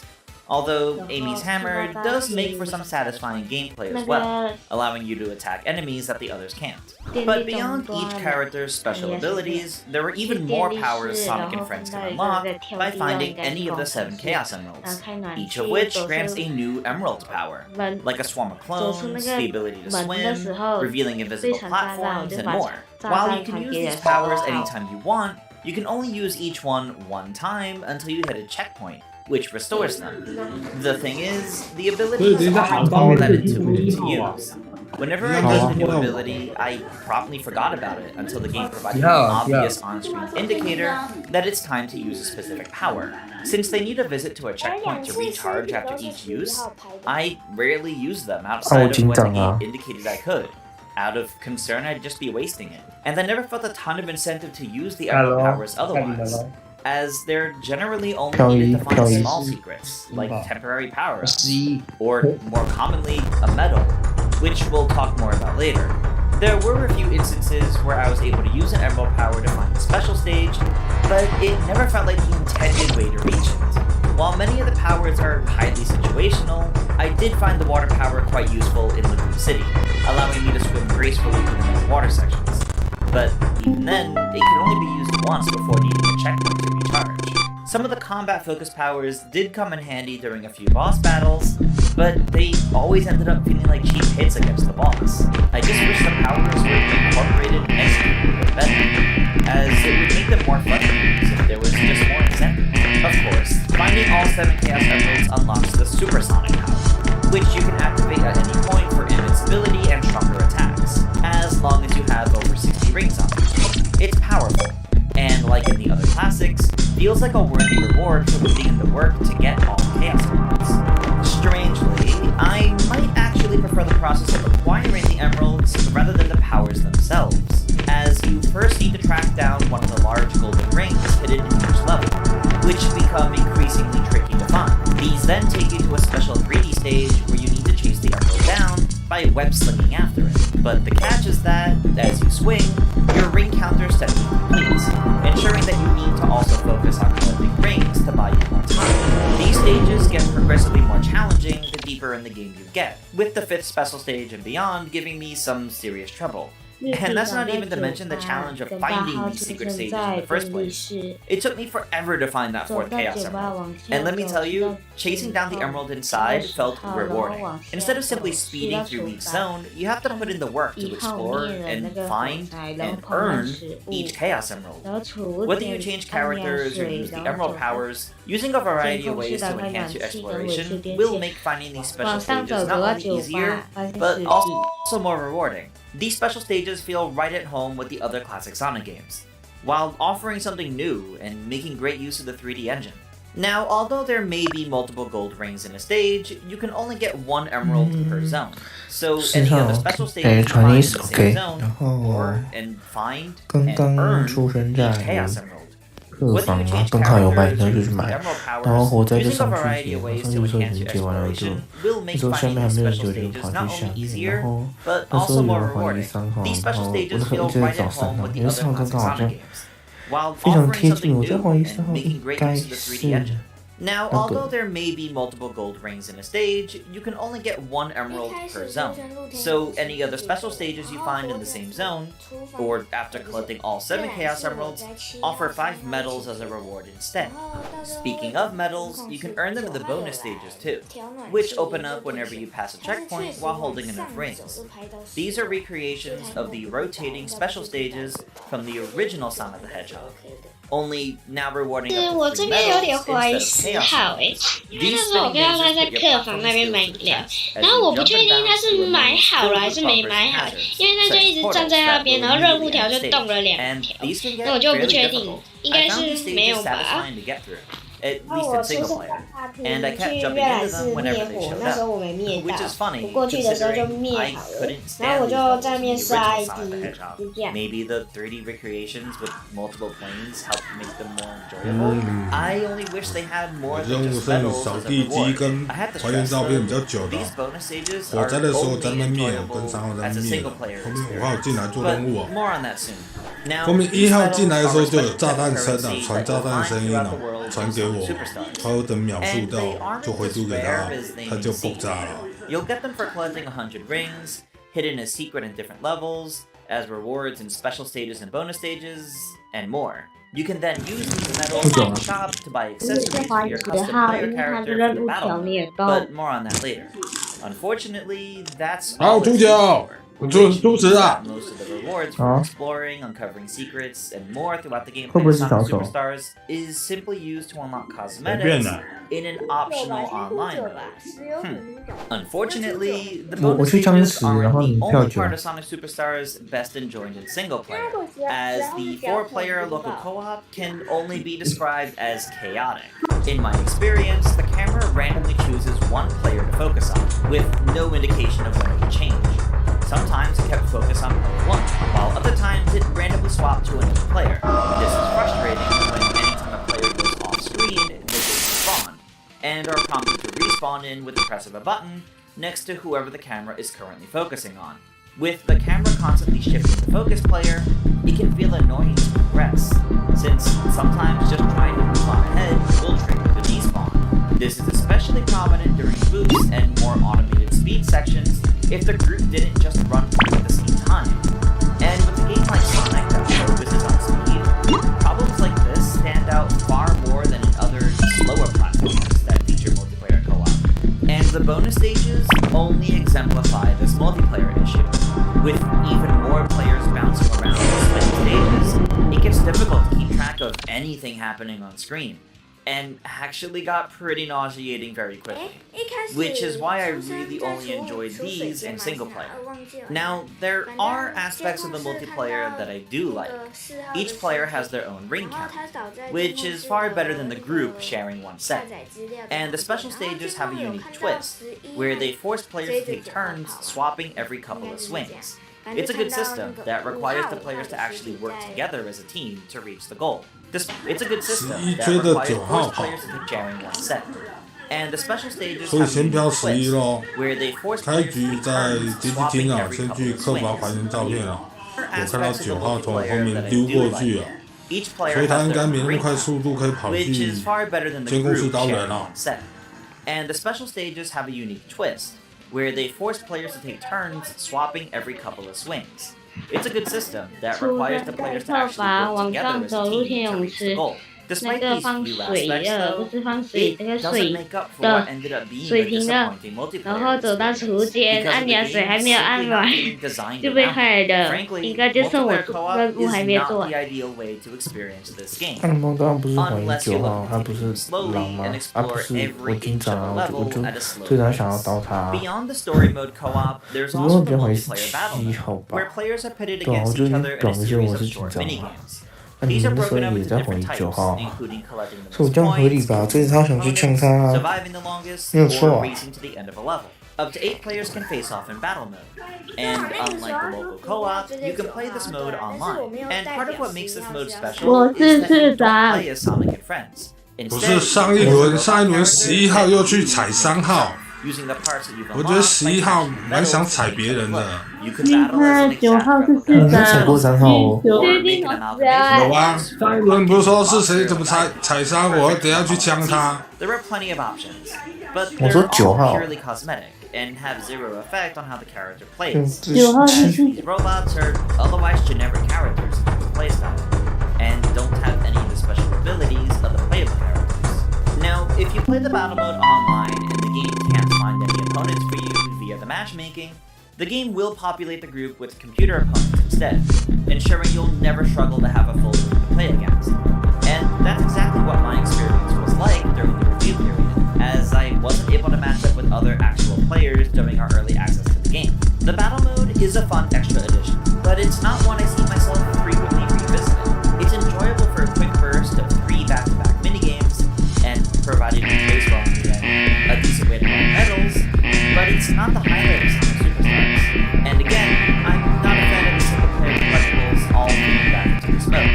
Although Amy's hammer does make for some satisfying gameplay as well, allowing you to attack enemies that the others can't. But beyond each character's special abilities, there were even more powers Sonic and friends can unlock by finding any of the 7 Chaos Emeralds, each of which grants a new Emerald power, like a swarm of clones, the ability to swim, revealing invisible platforms, and more. While you can use these powers anytime you want, you can only use each one time until you hit a checkpoint, which restores them. The thing is, the abilities aren't all that intuitive to use. Whenever I gained a new ability, I promptly forgot about it until the game provided an obvious on-screen indicator that it's time to use a specific power. Since they need a visit to a checkpoint to recharge after each use, I rarely use them outside of when the game indicated I could. Out of concern, I'd just be wasting it. And I never felt a ton of incentive to use the Emerald powers otherwise, as they're generally only needed to find small secrets, like temporary power-ups, or more commonly, a medal, which we'll talk more about later. There were a few instances where I was able to use an Emerald power to find a special stage, but it never felt like the intended way to reach it. While many of the powers are highly situational, I did find the water power quite useful in Lagoon City, allowing me to swim gracefully through the many water sections. But even then, it could only be used once before needing a checkpoint to recharge. Some of the combat-focused powers did come in handy during a few boss battles, but they always ended up feeling like cheap hits against the boss. I just wish the powers were incorporated and executed a bit better, as it would make them more fun to use if there was just more incentive. Of course, finding all 7 Chaos Emeralds unlocks the Supersonic power, which you can activate at any point for invincibility and stronger attacks, as long as you have over 60 rings on it. It's powerful, and like in the other classics, feels like a worthy reward for putting in the work to get all the Chaos Emeralds. Strangely, I might actually prefer the process of acquiring the Emeralds rather than the powers themselves, as you first need to track down one of the large golden rings hidden in each level, which become increasingly tricky to find. These then take you to a special 3D stage where you need to chase the Emerald down by web-slinging after it. But the catch is that, as you swing, your ring counter steadily completes, ensuring that you need to also focus on collecting rings to buy you more time. These stages get progressively more challenging in the game you get, with the 5th special stage and beyond giving me some serious trouble. And that's not even to mention the challenge of finding these secret stages in the first place. It took me forever to find that 4th Chaos Emerald. And let me tell you, chasing down the emerald inside felt rewarding. Instead of simply speeding through each zone, you have to put in the work to explore and find and earn each Chaos Emerald. Whether you change characters or use the emerald powers, using a variety of ways to enhance your exploration will make finding these special stages not only easier, but also more rewarding. These special stages feel right at home with the other classic Sonic games, while offering something new and making great use of the 3D engine. Now, although there may be multiple gold rings in a stage, you can only get 1 emerald per zone. So any other special stages you find in the same zone, or and find and earn each Chaos Emerald. 客房啊，灯泡有卖，然后就去买，然后火灾就上去解，上去的时候已经解完了，就那时候下面还没有人救，就跑去下面，然后那时候有人怀疑3号，然后我那时候一直在找3号，因为3号刚刚好像非常贴近，我在怀疑3号应该是。Now, although there may be multiple gold rings in a stage, you can only get 1 emerald per zone. So any other special stages you find in the same zone, or after collecting all 7 Chaos Emeralds, offer 5 medals as a reward instead. Speaking of medals, you can earn them in the bonus stages too, which open up whenever you pass a checkpoint while holding enough rings. These are recreations of the rotating special stages from the original Sonic the Hedgehog. Only now rewarding up to 3 medals 我这边有点怀疑instead of 10号因为那时候我跟他在客房那边买饮料，然后我不确定他是买好了还是没买好，因为他就一直站在那边，然后任务条就动了2条，那我就不确定，应该是没有吧。At least in single player, and I kept jumping into them whenever they showed up, which is funny considering I couldn't stand these levels in the original Sonic the Hedgehog. Maybe the 3D recreations with multiple planes helped make them more enjoyable. I only wish they had more than just medals as a reward. I have to stress though, these bonus stages are only enjoyable as a single player experience, but more on that soon. Now, 后面1号进来的时候就有炸弹声啊，传炸弹声音啊，传给我，他会等秒数到就回租给他，他就爆炸了。You'll get them for collecting 100 rings, hidden as secret in different levels, as rewards in special stages and bonus stages, and more. You can then use these medals in the shop to buy accessories for your custom player character for the battle mode, but more on that later. Unfortunately, that's all it's used for. Most of the rewards for exploring, uncovering secrets, and more throughout the gameplay of Sonic Superstars is simply used to unlock cosmetics in an optional online mode. Unfortunately, the bonus stages aren't the only part of Sonic Superstars best enjoyed in single player, as the 4-player local co-op can only be described as chaotic. In my experience, the camera randomly chooses one player to focus on, with no indication of when it will change. Sometimes it kept focus on player 1, while other times it randomly swapped to another player. This is frustrating when anytime a player goes off screen, they despawn, and are prompted to respawn in with the press of a button next to whoever the camera is currently focusing on. With the camera constantly shifting the focus player, it can feel annoying to progress, since sometimes just trying to move on ahead will trigger the despawn. This is especially prominent during boosts and more automated speed sections if the group didn't just run through at the same time. And with a game like Sonic that focuses on speed, problems like this stand out far more than in other slower platforms that feature multiplayer co-op. And the bonus stages only exemplify this multiplayer issue. With even more players bouncing around in stages, it gets difficult to keep track of anything happening on screen, and actually got pretty nauseating very quickly, which is why I really only enjoyed these in single player. Now, there are aspects of the multiplayer that I do like. Each player has their own ring count, which is far better than the group sharing one set. And the special stages have a unique twist, where they force players to take turns swapping every couple of swings. It's a good system that requires the players to actually work together as a team to reach the goal. It's a good system that requires players to take sharing one set. And the special stages have a unique twist, where they force players to take turns swapping every couple of swings. Aspects of the multiplayer that I do like. Each player has their own ring count, which is far better than the group sharing one set. And the special stages have a unique twist, where they force players to take turns swapping every couple of swings. It's a good system that 出 requires 生 the 在 players to 客 actually 房 work 往 together 上 as a 走入 team 天 to 泳 reach the 池， goal. 那 Despite 个 these 放 few 水 aspects, 的，不 though, 是放水， it 这个 doesn't 水 make up for 的 what ended up being 水 a 瓶的， disappointing 然 multiplayer 后走到 experience. 厨间， Because 按 of the 压水 game 还没有按 simply 完 not being designed 就被 around 害 it. 了， Frankly, 应该就剩我 multiplayer 做 co-op 任务 is 还没做 not 完 the。ideal way to experience this game. 暗梦刚刚不是怀疑 Unless 9 you're 号， looking 他 to 不 take 是 things slowly 狼吗？ and 啊，不 explore 是，我 every 警 inch of 长 the 啊，我 level 就 at a slow 最常想要 pace. 刀他。 Beyond the story mode co-op, there's 只不过 also 比 the 较怀疑是multiplayer battle 7 mode, 号吧 where。players are pitted 对啊，我 against 就 each 已经 other in 表 a 明就我 series 是 of 警 short 长嘛。 minigames. 那你 These are 们那时候 broken up 也 into 在怀 different 疑9 types, 号， including collecting the 所以我 most 这样合理 points, 吧？这次他想去呛 opponents, 他啊， surviving the longest, 没有错 or 啊。 racing to the end of a level. Up to 8 players can face off in battle mode. And unlike the local co-op, you can play this mode online. And part of what makes this mode special is that you don't play as Sonic and friends. 不 Instead, 是上一 you 轮， use a 上一 robot 轮 character 11号 and 又 you 去 use 踩 them 3号， using the parts that you've 我觉得 unlocked, 11 like 号 smashing 蛮想 metals 踩 to 别 make 人 them 的。 look. You can battle as an 9 exact 号是 replica 市 of 他踩 the 过 metals, 3号哦。 or 确 make 定 an 我 amalgamation 有 of 啊， metals 上一 from 轮不是 one 说是 monster 谁怎么 of 踩 that 伤我，等下去枪他。 There are plenty of options, but 我 they're 说9 all 号。 purely cosmetic and have zero effect on how the character 嗯， plays. 这9号是 These robots are otherwise generic characters in terms of playstyle, and don't have any of the special abilities of the playable characters. Now, if you play the battle mode online and the game can't find any opponents for you via the matchmaking, the game will populate the group with computer opponents instead, ensuring you'll never struggle to have a full group to play against. And that's exactly what my experience was like during the review period, as I wasn't able to match up with other actual players during our early access to the game. The battle mode is a fun extra addition, but it's not one I see myself frequently revisiting. It's enjoyable for a quick burst of 3 back-to-back minigames, and provided you place well in the end, a decent way to earn medals, but it's not the highlight of Sonic Superstars. And again, I'm not a fan of the single-player collectibles all feeding back into this mode.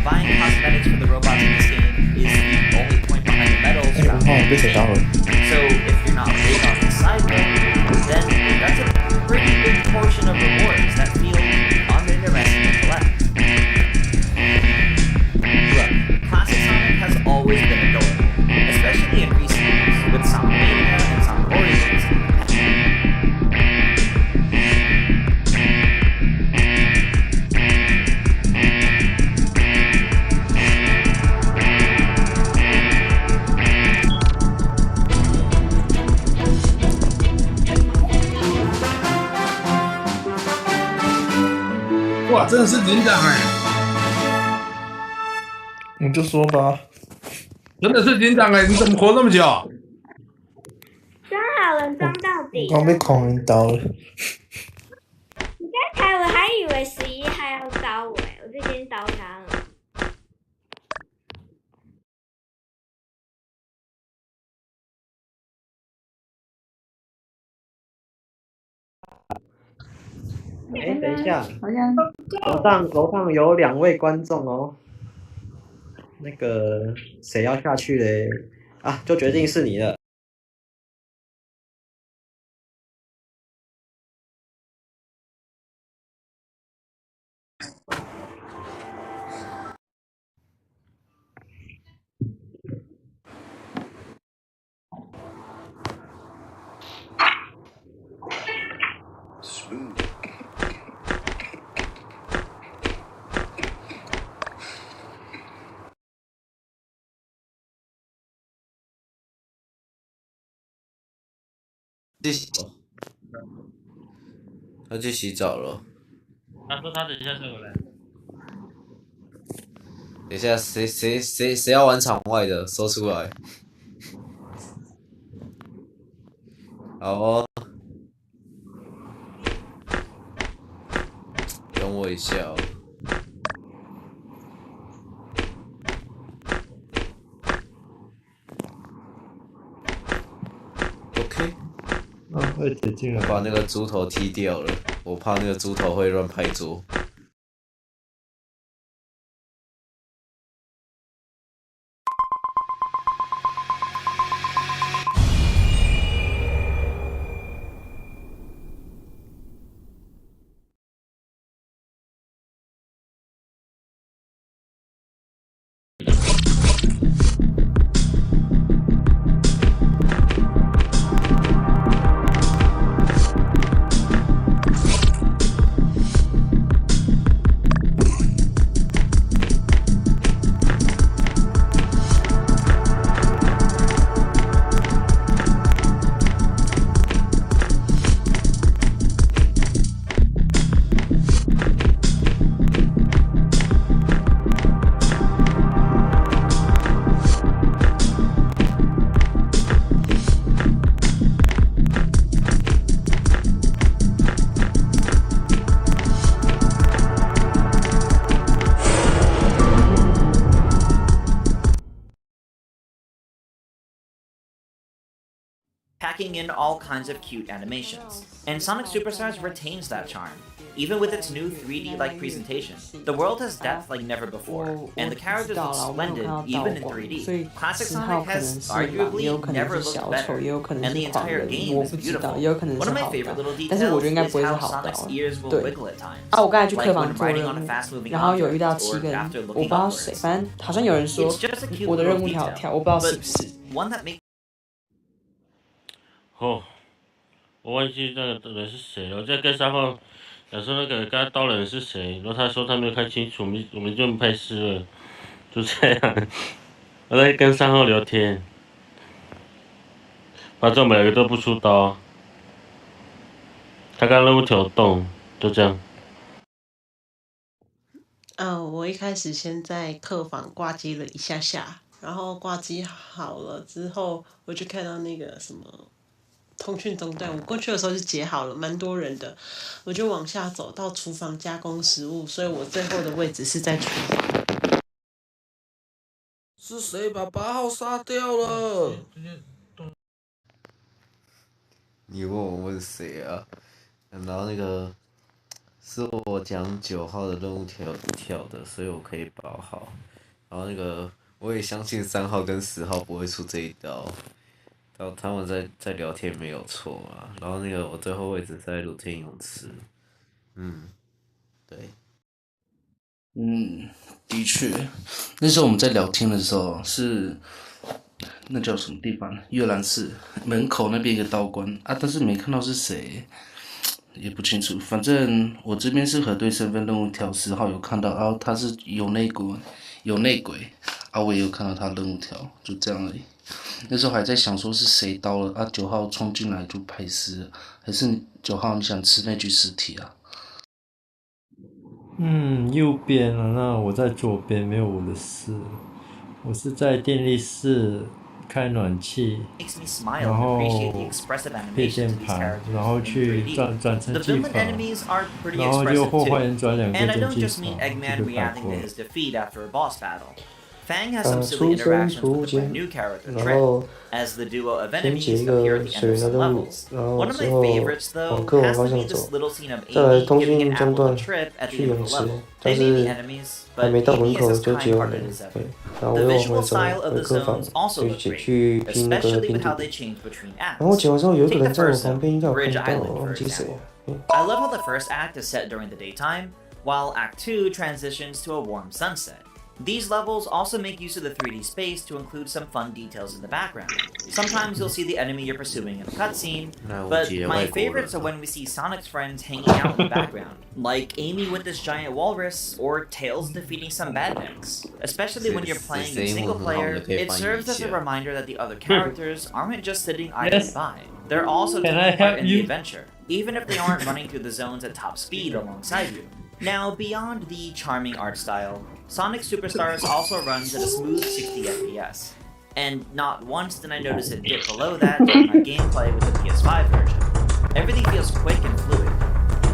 Buying cosmetics for the robots in this game is the only point behind the medals 哎，5 throughout 号 the 被踩到 game. 了。 So if you're not big on the side mode, then that's a pretty big portion of rewards that feel uninteresting to collect. Look, classic Sonic has always been adorable, especially in recent years with Sonic Mania and Sonic Origins. Wow, 哇，真的是警长哎！你就说吧。真的是警长哎！你怎么活那么久？装好了，装到底。刚被狂人刀了。你刚才我还以为11号要刀我，我就先刀他了。哎，等一下，好像楼上有2位观众哦。那个谁要下去嘞？啊，就决定是你了。他去洗澡了。他说他等一下就回来。等一下，谁要玩场外的，说出来。好哦，等我一下哦。OK。会解禁了。我把那个猪头踢掉了，我怕那个猪头会乱拍桌。packing in all kinds of cute animations. And Sonic Superstars retains that charm. Even with its new 3D-like presentation, the world has depth like never before, and the characters look splendid even in 3D. Classic Sonic has arguably never looked better, and the entire game is beautiful. One of my favorite little details is how Sonic's ears will wiggle at times, like when riding on a fast-moving object or after looking upwards. It's just a cute little detail, but one that makes 哦，我忘记那个人是谁了。我在跟三号讲说那个刚刚刀人是谁，然后他说他没有看清楚，我们就拍失了，就这样。我在跟三号聊天，反正我们两个都不出刀。他刚任务条动，就这样。我一开始先在客房挂机了一下下，然后挂机好了之后，我就看到那个什么通讯中断，我过去的时候就截好了，蛮多人的，我就往下走到厨房加工食物，所以我最后的位置是在厨房。是谁把8号杀掉了？你问我问谁啊？然后那个是我讲9号的任务跳的，所以我可以保好。然后那个我也相信3号跟10号不会出这一刀，然后他们在聊天没有错啊。然后那个我最后位置在露天泳池，对。的确，那时候我们在聊天的时候是那叫什么地方？阅览室门口那边一个道观啊，但是没看到是谁，也不清楚。反正我这边是核对身份任务条10号有看到，然后他是有内鬼啊，我也有看到他任务条，就这样而已。那时候还在想说是谁刀了啊，9号冲进来就拍尸了，还是9号你想吃那具尸体啊？右边啊，那我在左边，没有我的事。我是在电力室开暖气，然后配键盘，然后去转成绩法，然后就后花园转2个蒸汽法，就被打过了。Fang has some silly interactions with the brand new character Trip, as the duo of enemies appear at the end of some levels. One of my favorites, though, has to be this little scene of Amy giving an apple to Trip at the end of the level. They may be enemies, but Amy is as kind-hearted as ever. The visual style of the zones also look great, especially with how they change between acts. Take the first zone, Bridge Island, for example. I love how the first act is set during the daytime, while Act 2 transitions to a warm sunset. These levels also make use of the 3D space to include some fun details in the background. Sometimes you'll see the enemy you're pursuing in a cutscene, but my favorites are when we see Sonic's friends hanging out in the background, like Amy with this giant walrus, or Tails defeating some badniks. Especially when you're playing in single player, it serves as a reminder that the other characters aren't just sitting idly by. They're also taking part in the adventure, even if they aren't running through the zones at top speed alongside you. Now, beyond the charming art style, Sonic Superstars also runs at a smooth 60 FPS, and not once did I notice it dip below that during my gameplay with the PS5 version. Everything feels quick and fluid,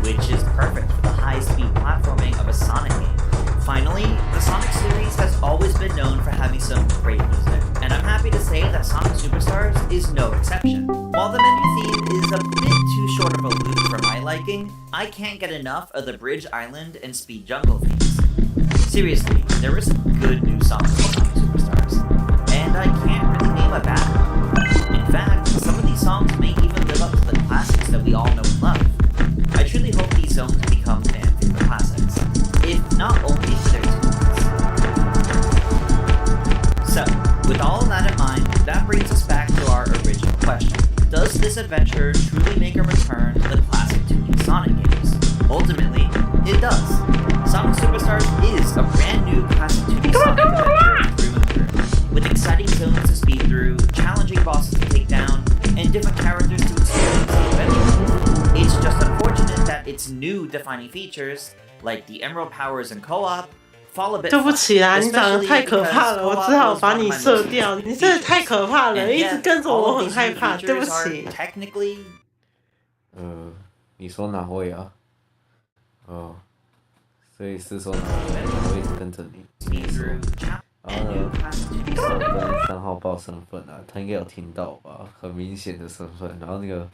which is perfect for the high-speed platforming of a Sonic game. Finally, the Sonic series has always been known for having some great music, and I'm happy to say that Sonic Superstars is no exception. While the menu theme is a bit too short of a loop for my liking, I can't get enough of the Bridge Island and Speed Jungle themes. Seriously, there is some good new songs in Sonic Superstars, and I can't really name a bad one. In fact, some of these songs may even live up to the classics that we all know and love. I truly hope these zones become fan favorite classics, if not only for their tunes. So, with all of that in mind, that brings us back to our original question. Does this adventure truly make a return to the classic 2D Sonic games? Ultimately, it does. Sonic Superstars is a brand new classic 2D Sonic adventure through and through, with exciting zones to speed through, challenging bosses to take down, and different characters to experience the adventure. It's just unfortunate that its new defining features, like the Emerald powers and co-op, fall a bit 对不起啦，你长得太 especially 可怕 because 了，我 co-op 只好 was 把 one of 你 my 射 most 掉。 interesting 你真的太 features. 可怕了， And 一直 yet, 跟着 all 我， of 我 these 很害 new 怕，对不 features are 起。 technically 你说哪位啊？哦，所以是说哪位一直跟着你？你说然后呢，马上跟3号报身份啊，他应该有听到吧？很明显的身份。然后那个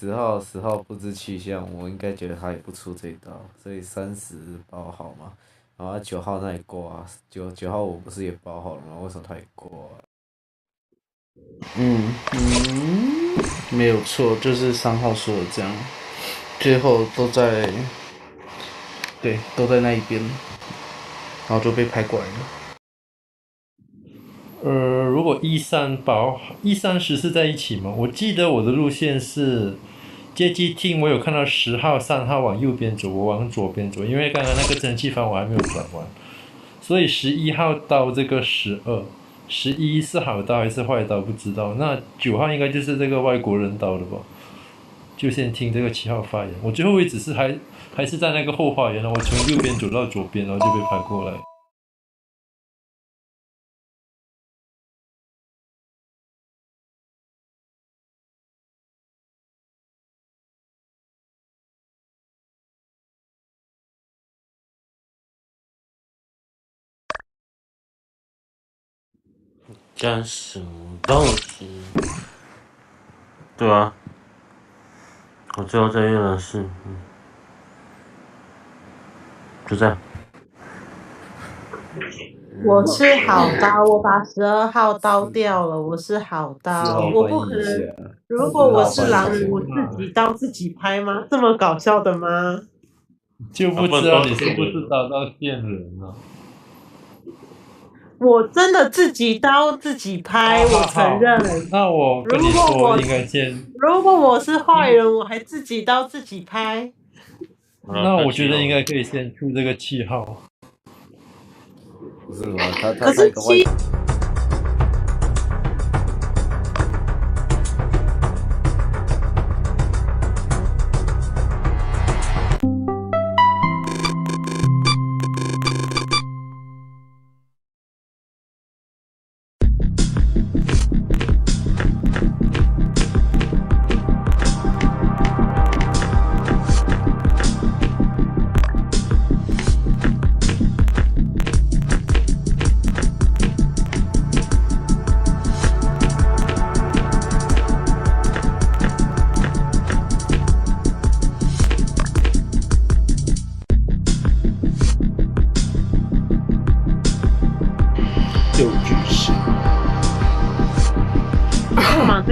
10号不知去向，我应该觉得他也不出这一刀，所以30包好嘛。然后9号那也过啊，九号我不是也包好了吗？为什么他也过啊？没有错，就是3号说的这样，最后都在那一边，然后就被拍过来了。如果130是在一起吗？我记得我的路线是接机厅，我有看到10号、3号往右边走，我往左边走，因为刚刚那个蒸汽房我还没有转完，所以11号到这个12，11是好刀还是坏刀不知道。那9号应该就是这个外国人刀的吧？就先听这个7号发言。我最后位置是还是在那个后花园，然后我从右边走到左边，然后就被拍过来。干什么东西？对啊，我最后这边的是，就这样。我是好刀，我把12号刀掉了。我是好刀，我不可能。如果我是狼人，我自己刀自己拍吗？这么搞笑的吗？就不知道你是不是刀到线人了。我真的自己刀自己拍，我承认。那我跟你说，应该先。如果我是坏人，我还自己刀自己拍。那我觉得应该可以先出这个7号。不是吗？他可是7。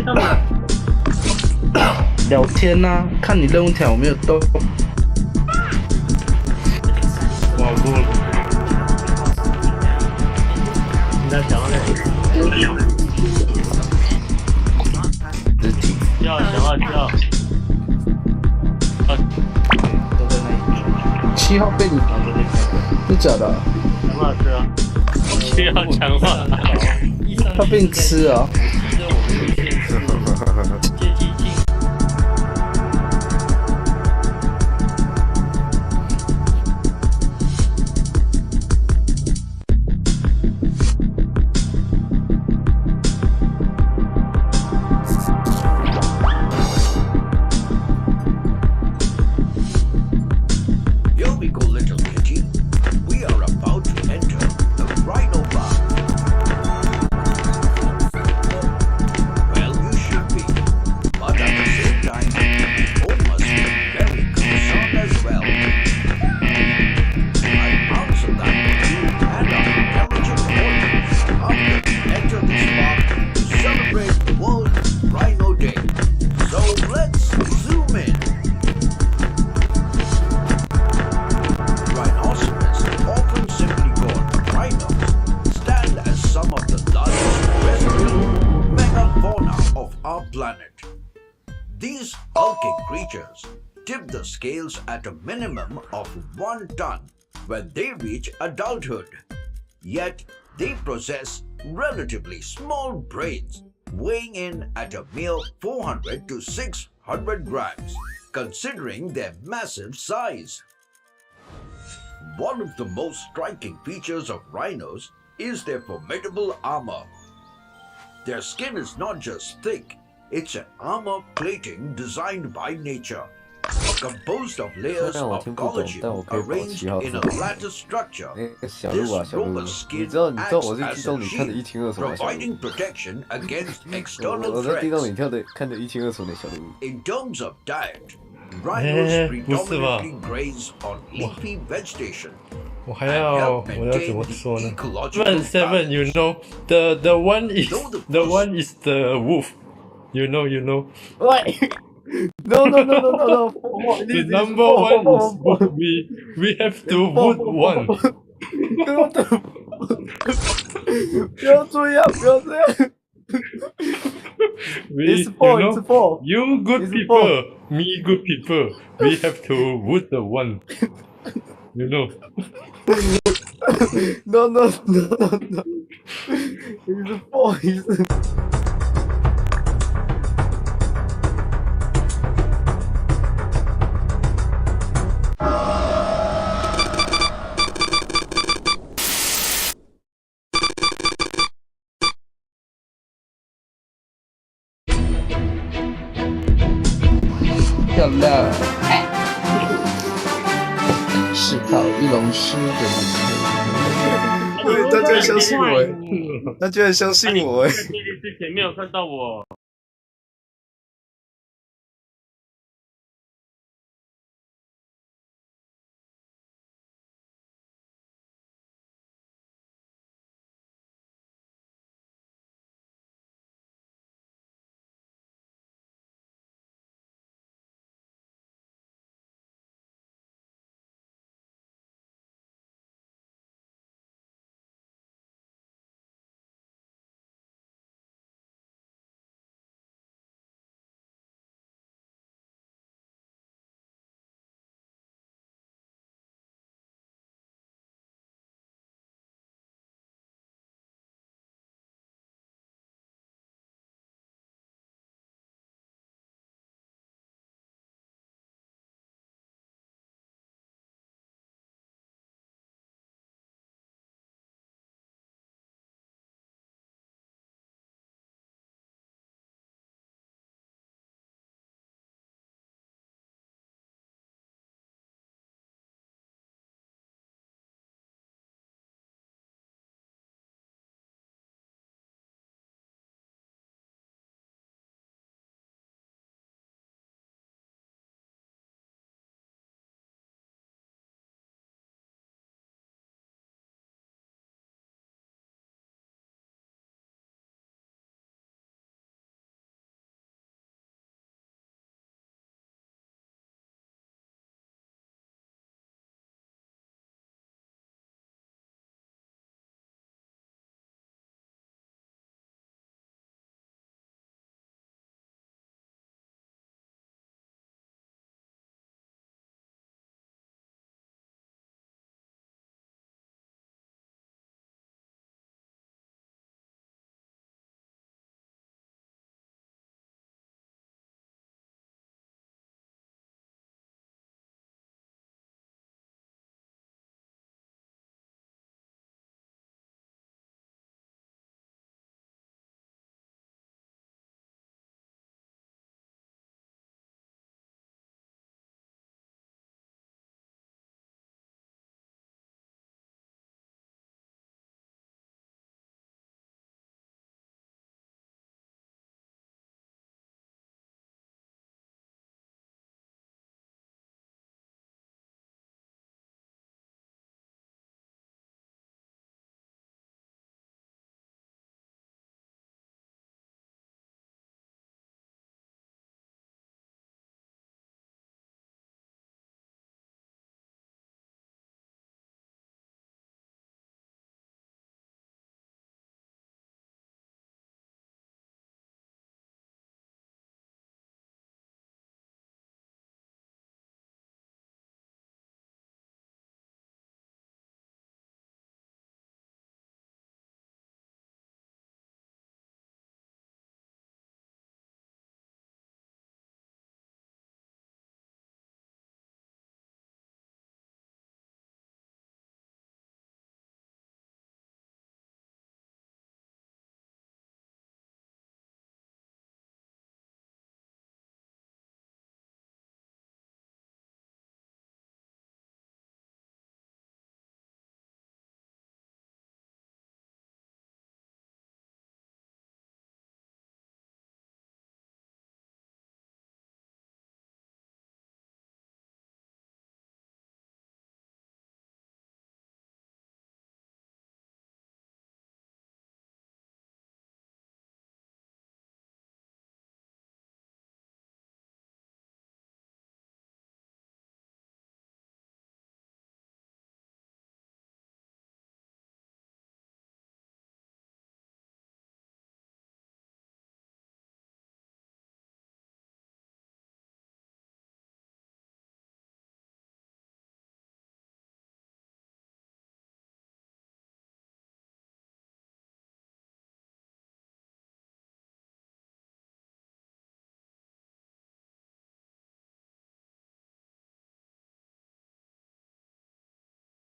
干嘛？聊天啊，看你任务条有没有动。我好多了。你在想要那个？要想要。都在那一边。7号被你打的那是假的？强化是啊。7号强化。他被你吃啊！These bulky creatures tip the scales at a minimum of 1 ton when they reach adulthood. Yet they possess relatively small brains, weighing in at a mere 400 to 600 grams, considering their massive size. One of the most striking features of rhinos is their formidable armor. Their skin is not just thick, it's an armor plating designed by nature. composed of 虽 layers 然我 of 听不懂，但我 collagen 可以保 arranged 7号 in 字 a。lattice structure. 小鹿啊， This 小鹿， robust 你 skin 知道我 acts 去 as 地 a 洞里看得 shield, 一清二楚的小鹿。 providing protection against external 我在地洞 threats. 里看得一清二楚的小鹿。 In terms of diet, rhinos 不是吧？ predominantly graze on leafy vegetation. 我要怎么说呢 ecological ？7 you know the one is the wolf. You know. What? No. The number 1 is wolf. We have to vote 1. 不要这样。It's four. You good people, me good people. We have to vote the 1. You know. No. It's four.漂亮，是靠玉龙师的他居然相信我他居然相信我在电视前没有看到我。